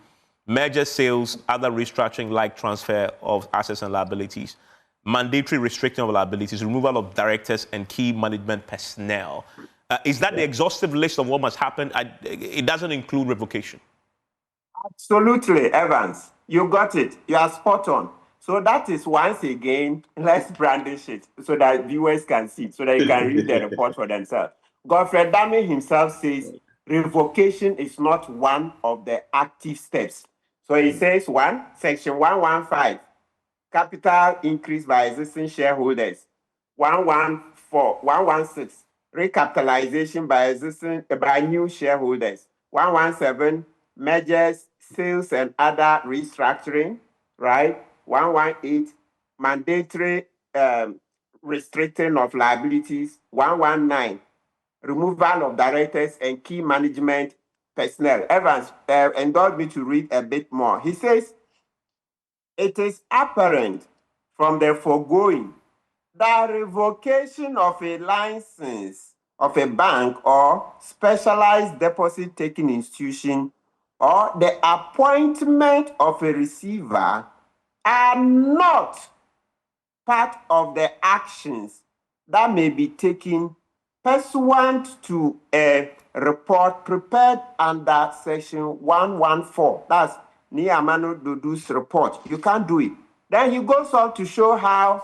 Merger, sales, other restructuring like transfer of assets and liabilities. Mandatory restricting of liabilities, removal of directors and key management personnel. Is that the exhaustive list of what must happen? It doesn't include revocation. Absolutely, Evans. You got it. You are spot on. So that is, once again, let's brandish it so that viewers can see it, so that they can read the report for themselves. Godfrey Dame himself says revocation is not one of the active steps. So he says, 1, section 115, capital increase by existing shareholders. 116, recapitalization by new shareholders. 117, mergers, sales, and other restructuring, right? 118, mandatory restricting of liabilities. 119, removal of directors and key management personnel. Evans endorsed me to read a bit more. He says, it is apparent from the foregoing that revocation of a license of a bank or specialized deposit-taking institution or the appointment of a receiver are not part of the actions that may be taken pursuant to a report prepared under section 114. That's Niamano Dudu's report. You can't do it. Then he goes on to show how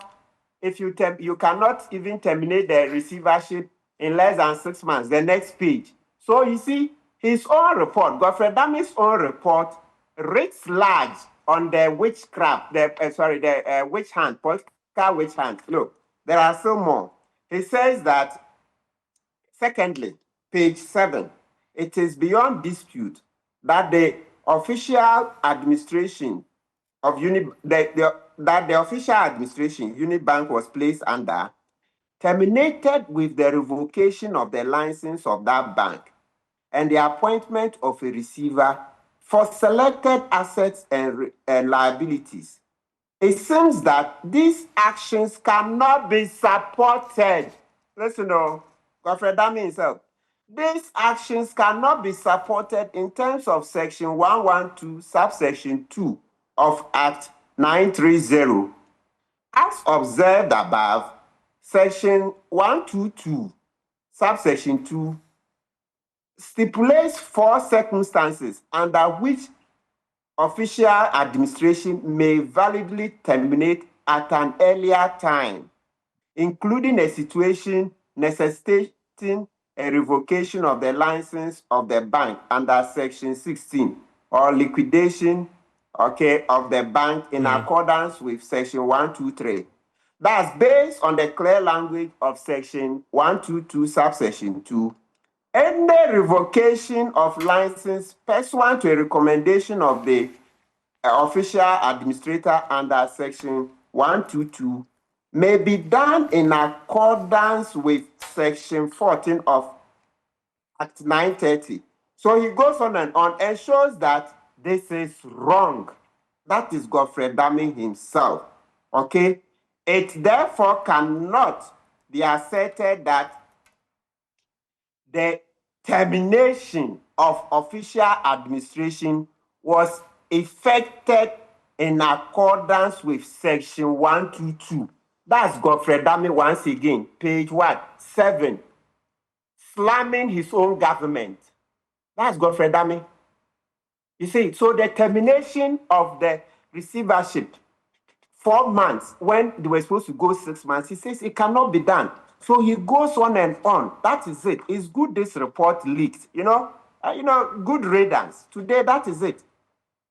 if you cannot even terminate the receivership in less than 6 months. The next page. So you see, his own report, Godfrey Damme's own report, rates large on the witchcraft, the witch hunt, political witch hunt. Look, there are still more. He says that, secondly, page 7, it is beyond dispute that the official administration of the official administration UniBank was placed under terminated with the revocation of the license of that bank and the appointment of a receiver for selected assets and liabilities. It seems that these actions cannot be supported. Listen, Godfrey Damme himself. These actions cannot be supported in terms of section 112, subsection 2 of Act 930. As observed above, section 122, subsection 2, stipulates 4 circumstances under which official administration may validly terminate at an earlier time, including a situation necessitating a revocation of the license of the bank under section 16 or liquidation, of the bank in accordance with section 123. That's based on the clear language of section 122, subsection 2. Any revocation of license pursuant to a recommendation of the official administrator under section 122 may be done in accordance with section 14 of Act 930. So he goes on and shows that this is wrong. That is Godfrey Damme himself. Okay? It therefore cannot be asserted that the termination of official administration was effected in accordance with section 122. That's Godfrey Damme once again, page 7, slamming his own government. That's Godfrey Damme. You see, so the termination of the receivership 4 months when they were supposed to go 6 months, he says it cannot be done. So he goes on and on. That is it. It's good this report leaked. Good riddance. Today, that is it.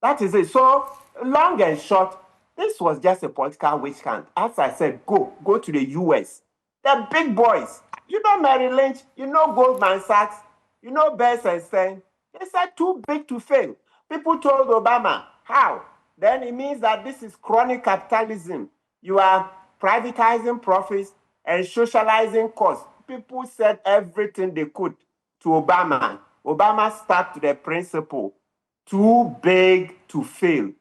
That is it. So long and short, this was just a political witch hunt. As I said, go to the US. The big boys. You know Merrill Lynch, you know Goldman Sachs, you know Bears and Stearns. They said too big to fail. People told Obama, how? Then it means that this is chronic capitalism. You are privatizing profits and socializing costs. People said everything they could to Obama. Obama stuck to the principle, too big to fail.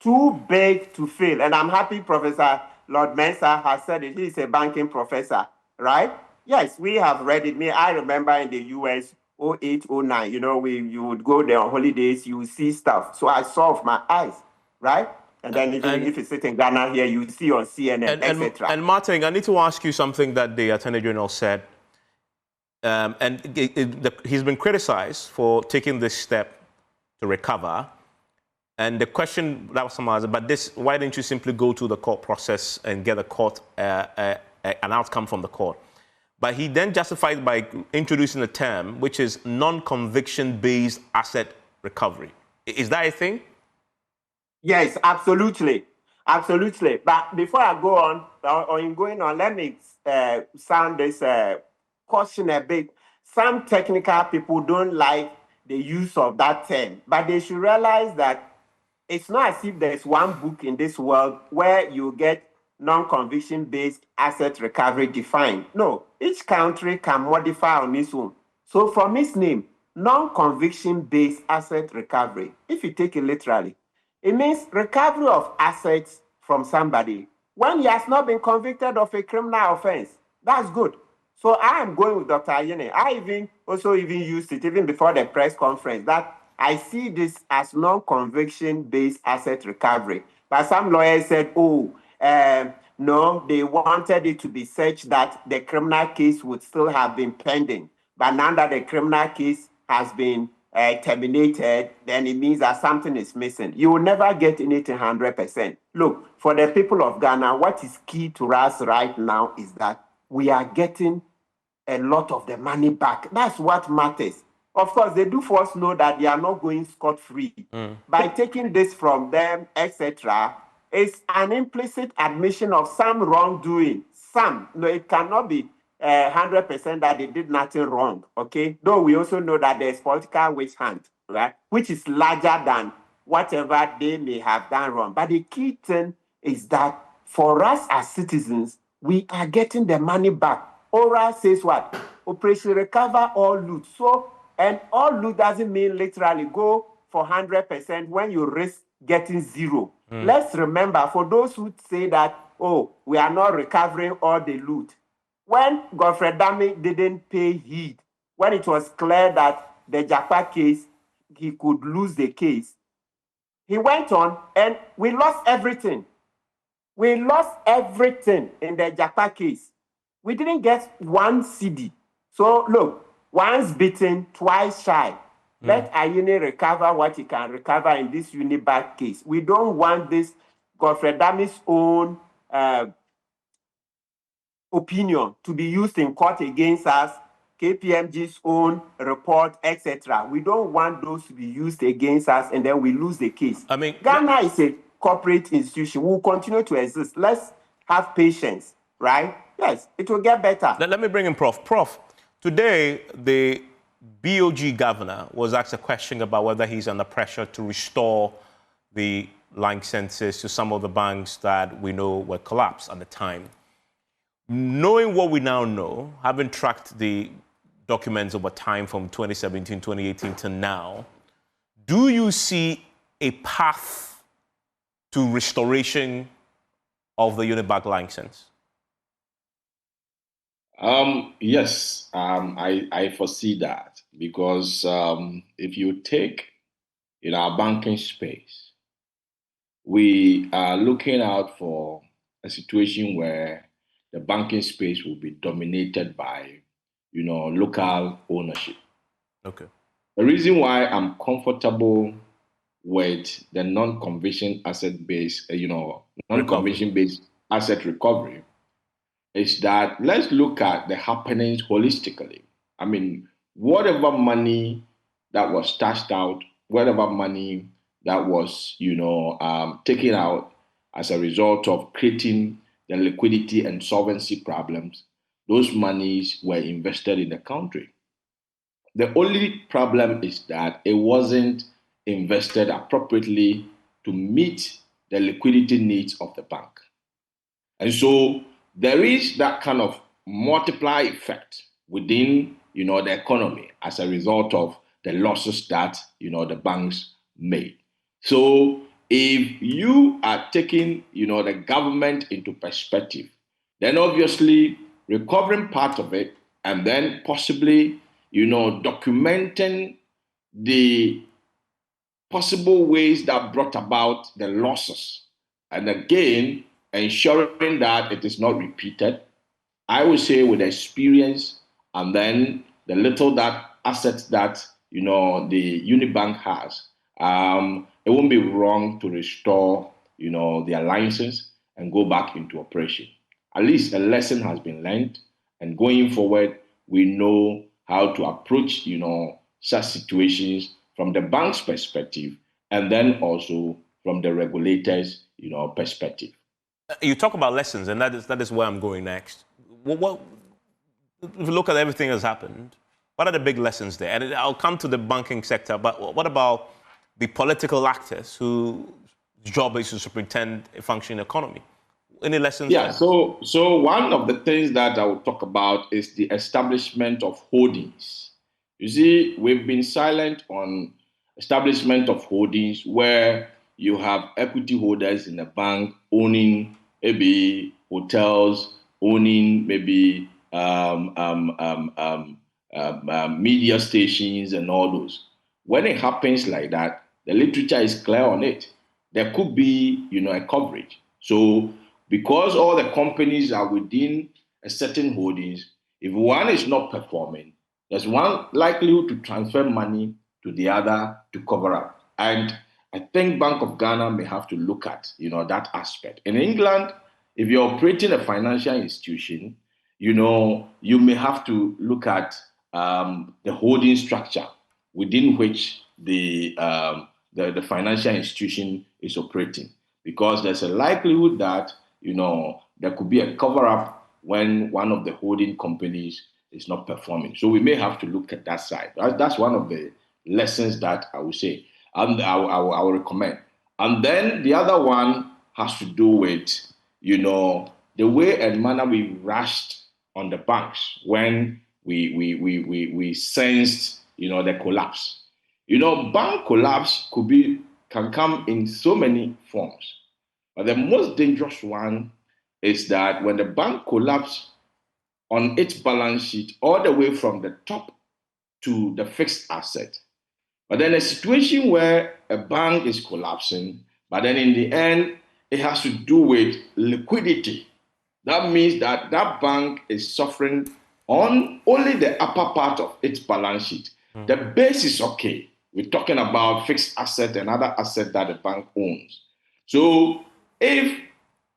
Too big to fail. And I'm happy Professor Lord Mensah has said it. He's a banking professor, right? Yes, we have read it. I remember in the US, 08, 09, you would go there on holidays, you would see stuff. So I saw with my eyes, right? And then if you sit in Ghana here, you see on CNN, etc. And Martin, I need to ask you something that the Attorney General said. He's been criticized for taking this step to recover. And the question that was summarized, but why didn't you simply go to the court process and get an outcome from the court? But he then justified by introducing a term, which is non-conviction-based asset recovery. Is that a thing? Yes, absolutely. Absolutely. But before I go on, or in going on, let me sound this caution a bit. Some technical people don't like the use of that term. But they should realize that it's not as if there's one book in this world where you get non-conviction-based asset recovery defined. No, each country can modify on its own. So from its name, non-conviction-based asset recovery, if you take it literally, it means recovery of assets from somebody when he has not been convicted of a criminal offense. That's good. So I am going with Dr. Ayine. I even used it even before the press conference that I see this as non-conviction-based asset recovery. But some lawyers said, no, they wanted it to be such that the criminal case would still have been pending. But now that the criminal case has been terminated, then it means that something is missing. You will never get anything 100%. Look, for the people of Ghana, what is key to us right now is that we are getting a lot of the money back. That's what matters. Of course, they do first know that they are not going scot-free. By taking this from them, etc., it's an implicit admission of some wrongdoing. Some. No, it cannot be 100% that they did nothing wrong, okay? Though we also know that there's political witch hunt, right? Which is larger than whatever they may have done wrong. But the key thing is that for us as citizens, we are getting the money back. Ora says what? Operation Recover All Loot. So, and all loot doesn't mean literally go for 100% when you risk getting zero. Let's remember, for those who say that, oh, we are not recovering all the loot. When Godfred Dami didn't pay heed, when it was clear that the Japa case, he could lose the case, he went on and we lost everything. We lost everything in the Japa case. We didn't get one CD. So look, once beaten, twice shy. Let Ayine recover what he can recover in this UniBank case. We don't want this Godfred Dami's own opinion to be used in court against us, KPMG's own report, etc. We don't want those to be used against us and then we lose the case. I mean, Ghana is a corporate institution. We'll continue to exist. Let's have patience, right? Yes, it will get better. Let me bring in Prof. Prof, today the BOG governor was asked a question about whether he's under pressure to restore the licenses to some of the banks that we know were collapsed at the time. Knowing what we now know, having tracked the documents over time from 2017, 2018 to now, do you see a path to restoration of the UniBank license? Yes, I foresee that because if you take in our banking space, we are looking out for a situation where the banking space will be dominated by, local ownership. Okay. The reason why I'm comfortable with the non-conviction asset-based, non-conviction-based asset recovery is that let's look at the happenings holistically. I mean, whatever money that was stashed out, whatever money that was, taken out as a result of creating the liquidity and solvency problems, those monies were invested in the country. The only problem is that it wasn't invested appropriately to meet the liquidity needs of the bank. And so there is that kind of multiply effect within, the economy as a result of the losses that, the banks made. So if you are taking, the government into perspective, then obviously recovering part of it and then possibly, documenting the possible ways that brought about the losses. And again, ensuring that it is not repeated. I would say with experience and then the little that assets that the UniBank has, it won't be wrong to restore their license and go back into operation. At least a lesson has been learned, and going forward, we know how to approach such situations from the bank's perspective and then also from the regulators perspective. You talk about lessons, and that is where I'm going next. If you look at everything that's happened, What are the big lessons there? And I'll come to the banking sector, but what about the political actors whose job is to superintend a functioning economy? Any lessons Yeah, there? so one of the things that I will talk about is the establishment of holdings. You see, we've been silent on establishment of holdings where you have equity holders in a bank owning maybe hotels, owning maybe media stations and all those. When it happens like that, the literature is clear on it. There could be, a coverage. So because all the companies are within a certain holdings, if one is not performing, there's one likelihood to transfer money to the other to cover up. And I think Bank of Ghana may have to look at, that aspect. In England, if you're operating a financial institution, you may have to look at the holding structure within which the financial institution is operating, because there's a likelihood that there could be a cover up when one of the holding companies is not performing. So we may have to look at that side. That's one of the lessons that I would say, and I will recommend. And then the other one has to do with the way and manner we rushed on the banks when we sensed the collapse. Bank collapse can come in so many forms. But the most dangerous one is that when the bank collapses on its balance sheet all the way from the top to the fixed asset, but then a situation where a bank is collapsing, but then in the end, it has to do with liquidity. That means that that bank is suffering on only the upper part of its balance sheet. The base is okay. We're talking about fixed asset and other asset that the bank owns. So if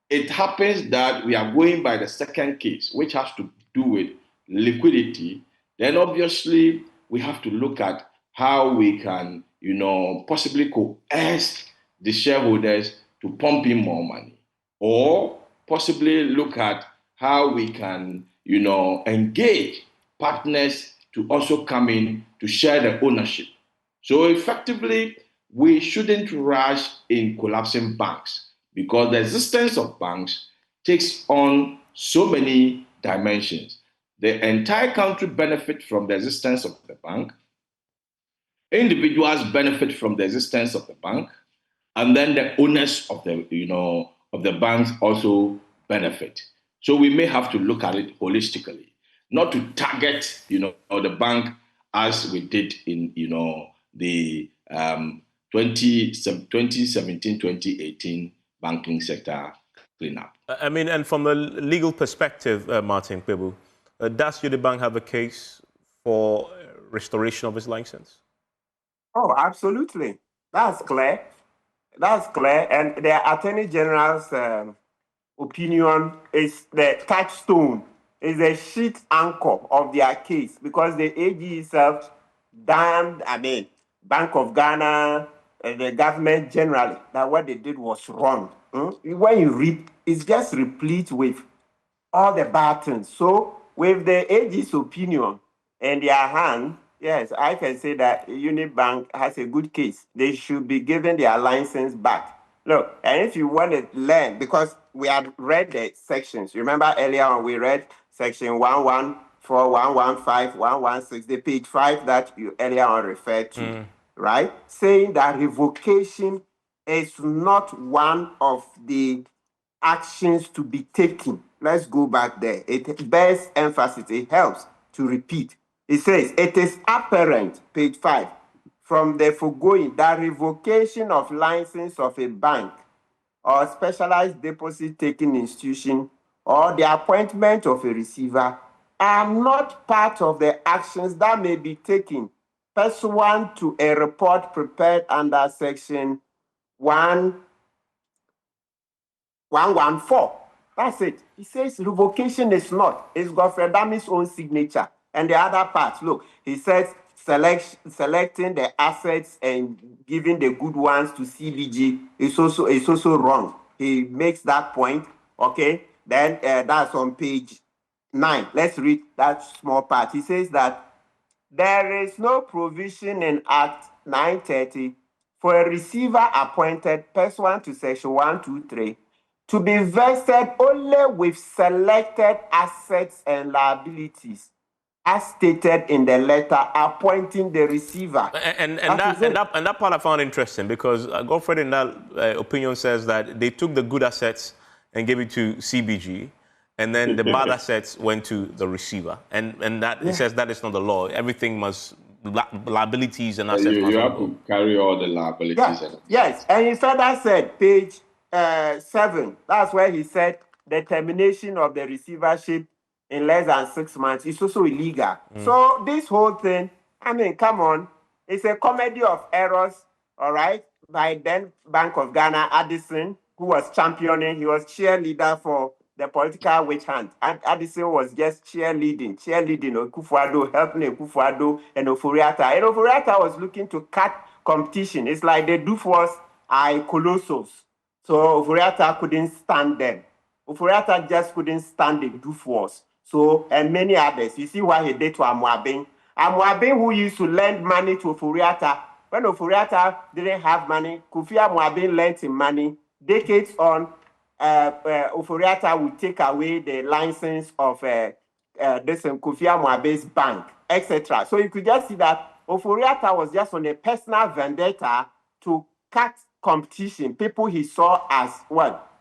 it happens that we are going by the second case, which has to do with liquidity, then obviously we have to look at how we can, possibly coerce the shareholders to pump in more money, or possibly look at how we can, engage partners to also come in to share the ownership. So effectively, we shouldn't rush in collapsing banks, because the existence of banks takes on so many dimensions. The entire country benefits from the existence of the bank. Individuals benefit from the existence of the bank, and then the owners of the banks also benefit. So we may have to look at it holistically, not to target the bank as we did in the 2017-2018 banking sector cleanup. I mean, and from a legal perspective, Martin Kpebu, does UniBank have a case for restoration of its license? Oh, absolutely. That's clear. That's clear. And the Attorney General's opinion is the touchstone, is the sheet anchor of their case, because the AG itself damned, Bank of Ghana, the government generally, that what they did was wrong. When you read, it's just replete with all the bad things. So with the AG's opinion in their hand, yes, I can say that UniBank has a good case. They should be given their license back. Look, and if you want to learn, because we had read the sections, remember earlier on we read section 114, 115, 116, the page 5 that you earlier on referred to, right? Saying that revocation is not one of the actions to be taken. Let's go back there. It bears emphasis. It helps to repeat. It says, it is apparent, page 5, from the foregoing that revocation of license of a bank or specialized deposit-taking institution or the appointment of a receiver are not part of the actions that may be taken pursuant to a report prepared under section 114. That's it. He says revocation is not. It's Godfrey Adami's own signature. And the other part, look, he says selecting the assets and giving the good ones to CBG is also wrong. He makes that point. Okay, then that's on page 9. Let's read that small part. He says that there is no provision in Act 930 for a receiver appointed pursuant to Section 123 to be vested only with selected assets and liabilities, as stated in the letter appointing the receiver. And that part I found interesting because Godfred in that opinion says that they took the good assets and gave it to CBG, and then the bad assets went to the receiver. And that it says that is not the law. Everything must liabilities and assets. You have to carry all the liabilities. Yeah. Yes, and he further said, page 7. That's where he said the termination of the receivership in less than 6 months is also illegal. So this whole thing, I mean, come on, it's a comedy of errors, all right, by then Bank of Ghana, Addison, who was championing, he was cheerleader for the political witch hunt. And Addison was just cheerleading Akufo-Addo, helping Akufo-Addo and Ofori-Atta. And Ofori-Atta was looking to cut competition. It's like the Dufours are colossals. So Ofori-Atta couldn't stand them. Ofori-Atta just couldn't stand the Dufours. So, and many others. You see what he did to Amoabeng. Amoabeng, who used to lend money to Ofori-Atta. When Ofori-Atta didn't have money, Kofi Amoabeng lent him money. Decades on, Ofori-Atta would take away the license of this Kofi Amoabeng's bank, etc. So you could just see that Ofori-Atta was just on a personal vendetta to cut competition, people he saw as what?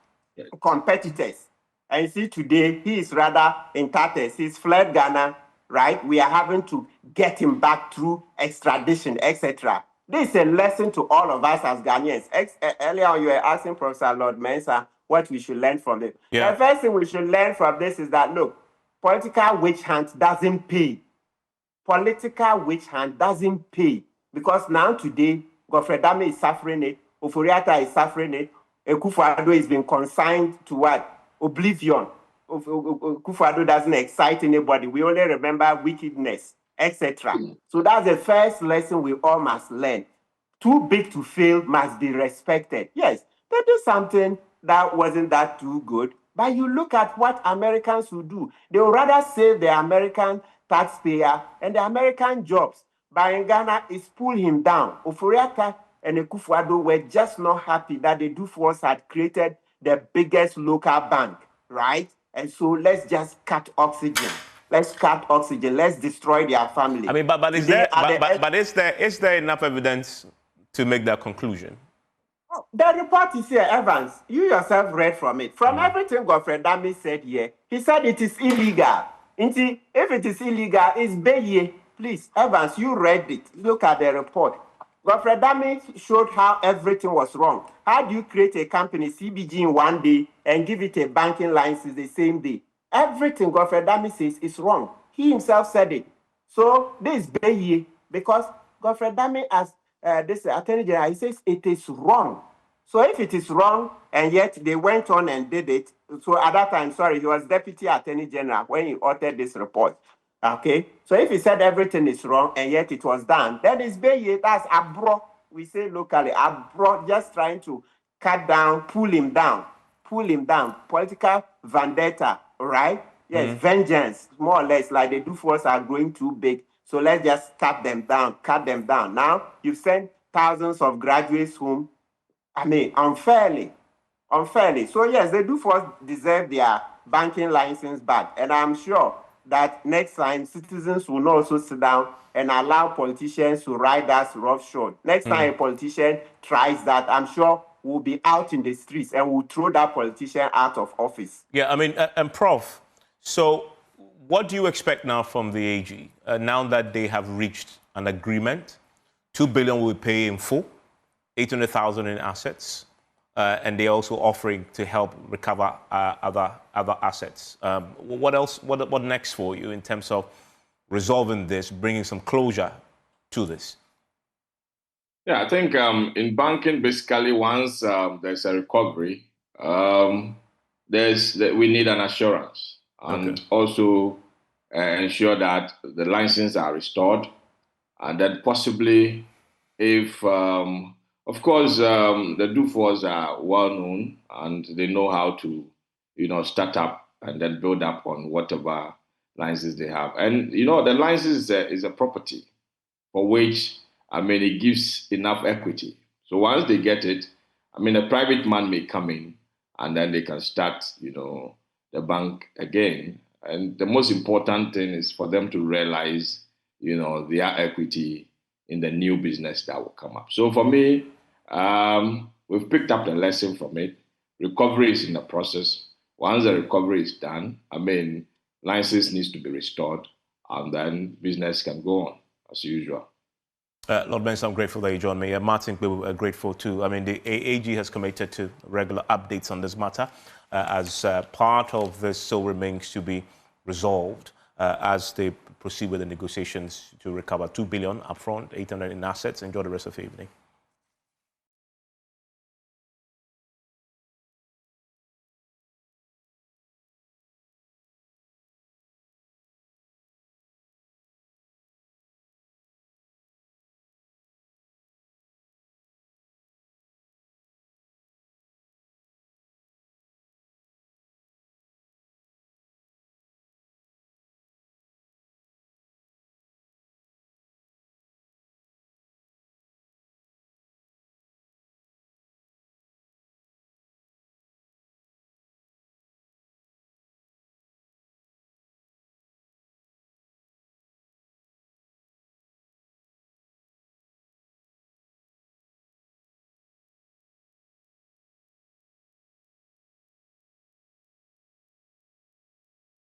Competitors. And you see today, he is rather in tatters. He's fled Ghana, right? We are having to get him back through extradition, etc. This is a lesson to all of us as Ghanaians. Earlier on, you were asking Professor Lord Mensah what we should learn from it. Yeah. The first thing we should learn from this is that, look, political witch hunt doesn't pay. Political witch hunt doesn't pay. Because now today, Godfrey Dame is suffering it, Ofori-Atta is suffering it, Akufo-Addo is being consigned to what? Oblivion. Akufo-Addo doesn't excite anybody. We only remember wickedness, etc. So that's the first lesson we all must learn. Too big to fail must be respected. Yes, they do something that wasn't that too good, but you look at what Americans will do. They would rather save the American taxpayer and the American jobs. But in Ghana, it's pull him down. Ofori-Atta and Akufo-Addo were just not happy that the Dufours had created the biggest local bank, right? And so let's just cut oxygen. Let's cut oxygen. Let's destroy their family. I mean, but is there enough evidence to make that conclusion? The report is here, Evans. You yourself read from it. From everything Godfrey Dame said here, he said it is illegal. If it is illegal, it's Beye. Please, Evans, you read it. Look at the report. Godfrey Dame showed how everything was wrong. How do you create a company, CBG, in one day and give it a banking license the same day? Everything Godfrey Dame says is wrong. He himself said it. So this is Beye, because Godfrey Dame, as this Attorney General, he says it is wrong. So if it is wrong, and yet they went on and did it, so at that time, sorry, he was Deputy Attorney General when he authored this report. Okay, so if he said everything is wrong and yet it was done, then it's Beye, that's Abro, we say locally, Abro, just trying to cut down, pull him down, political vendetta, right? Yes, vengeance, more or less, like the Dufours are growing too big, so let's just cut them down. Now, you've sent thousands of graduates home, I mean, unfairly. So yes, the Dufours deserve their banking license back, and I'm sure that next time citizens will not also sit down and allow politicians to ride us roughshod. Next time a politician tries that, I'm sure we'll be out in the streets and we'll throw that politician out of office. Yeah, I mean, and Prof, so what do you expect now from the AG, now that they have reached an agreement? 2 billion will pay in full, 800,000 in assets, and they're also offering to help recover other assets. What else? What next for you in terms of resolving this, bringing some closure to this? Yeah, I think in banking, basically, once there's a recovery, we need an assurance and also ensure that the licenses are restored, and then possibly, if of course, the Dufours are well known and they know how to, start up and then build up on whatever licenses they have. And, the license is a property. for which, it gives enough equity. So once they get it, a private man may come in and then they can start, the bank again. And the most important thing is for them to realize, their equity in the new business that will come up. So for me, we've picked up the lesson from it. Recovery is in the process. Once the recovery is done, license needs to be restored, and then business can go on as usual. Lord Benson, I'm grateful that you joined me. Martin Kpebu, grateful too. The AG has committed to regular updates on this matter as part of this still remains to be resolved as they proceed with the negotiations to recover $2 billion upfront, 800 in assets. Enjoy the rest of the evening.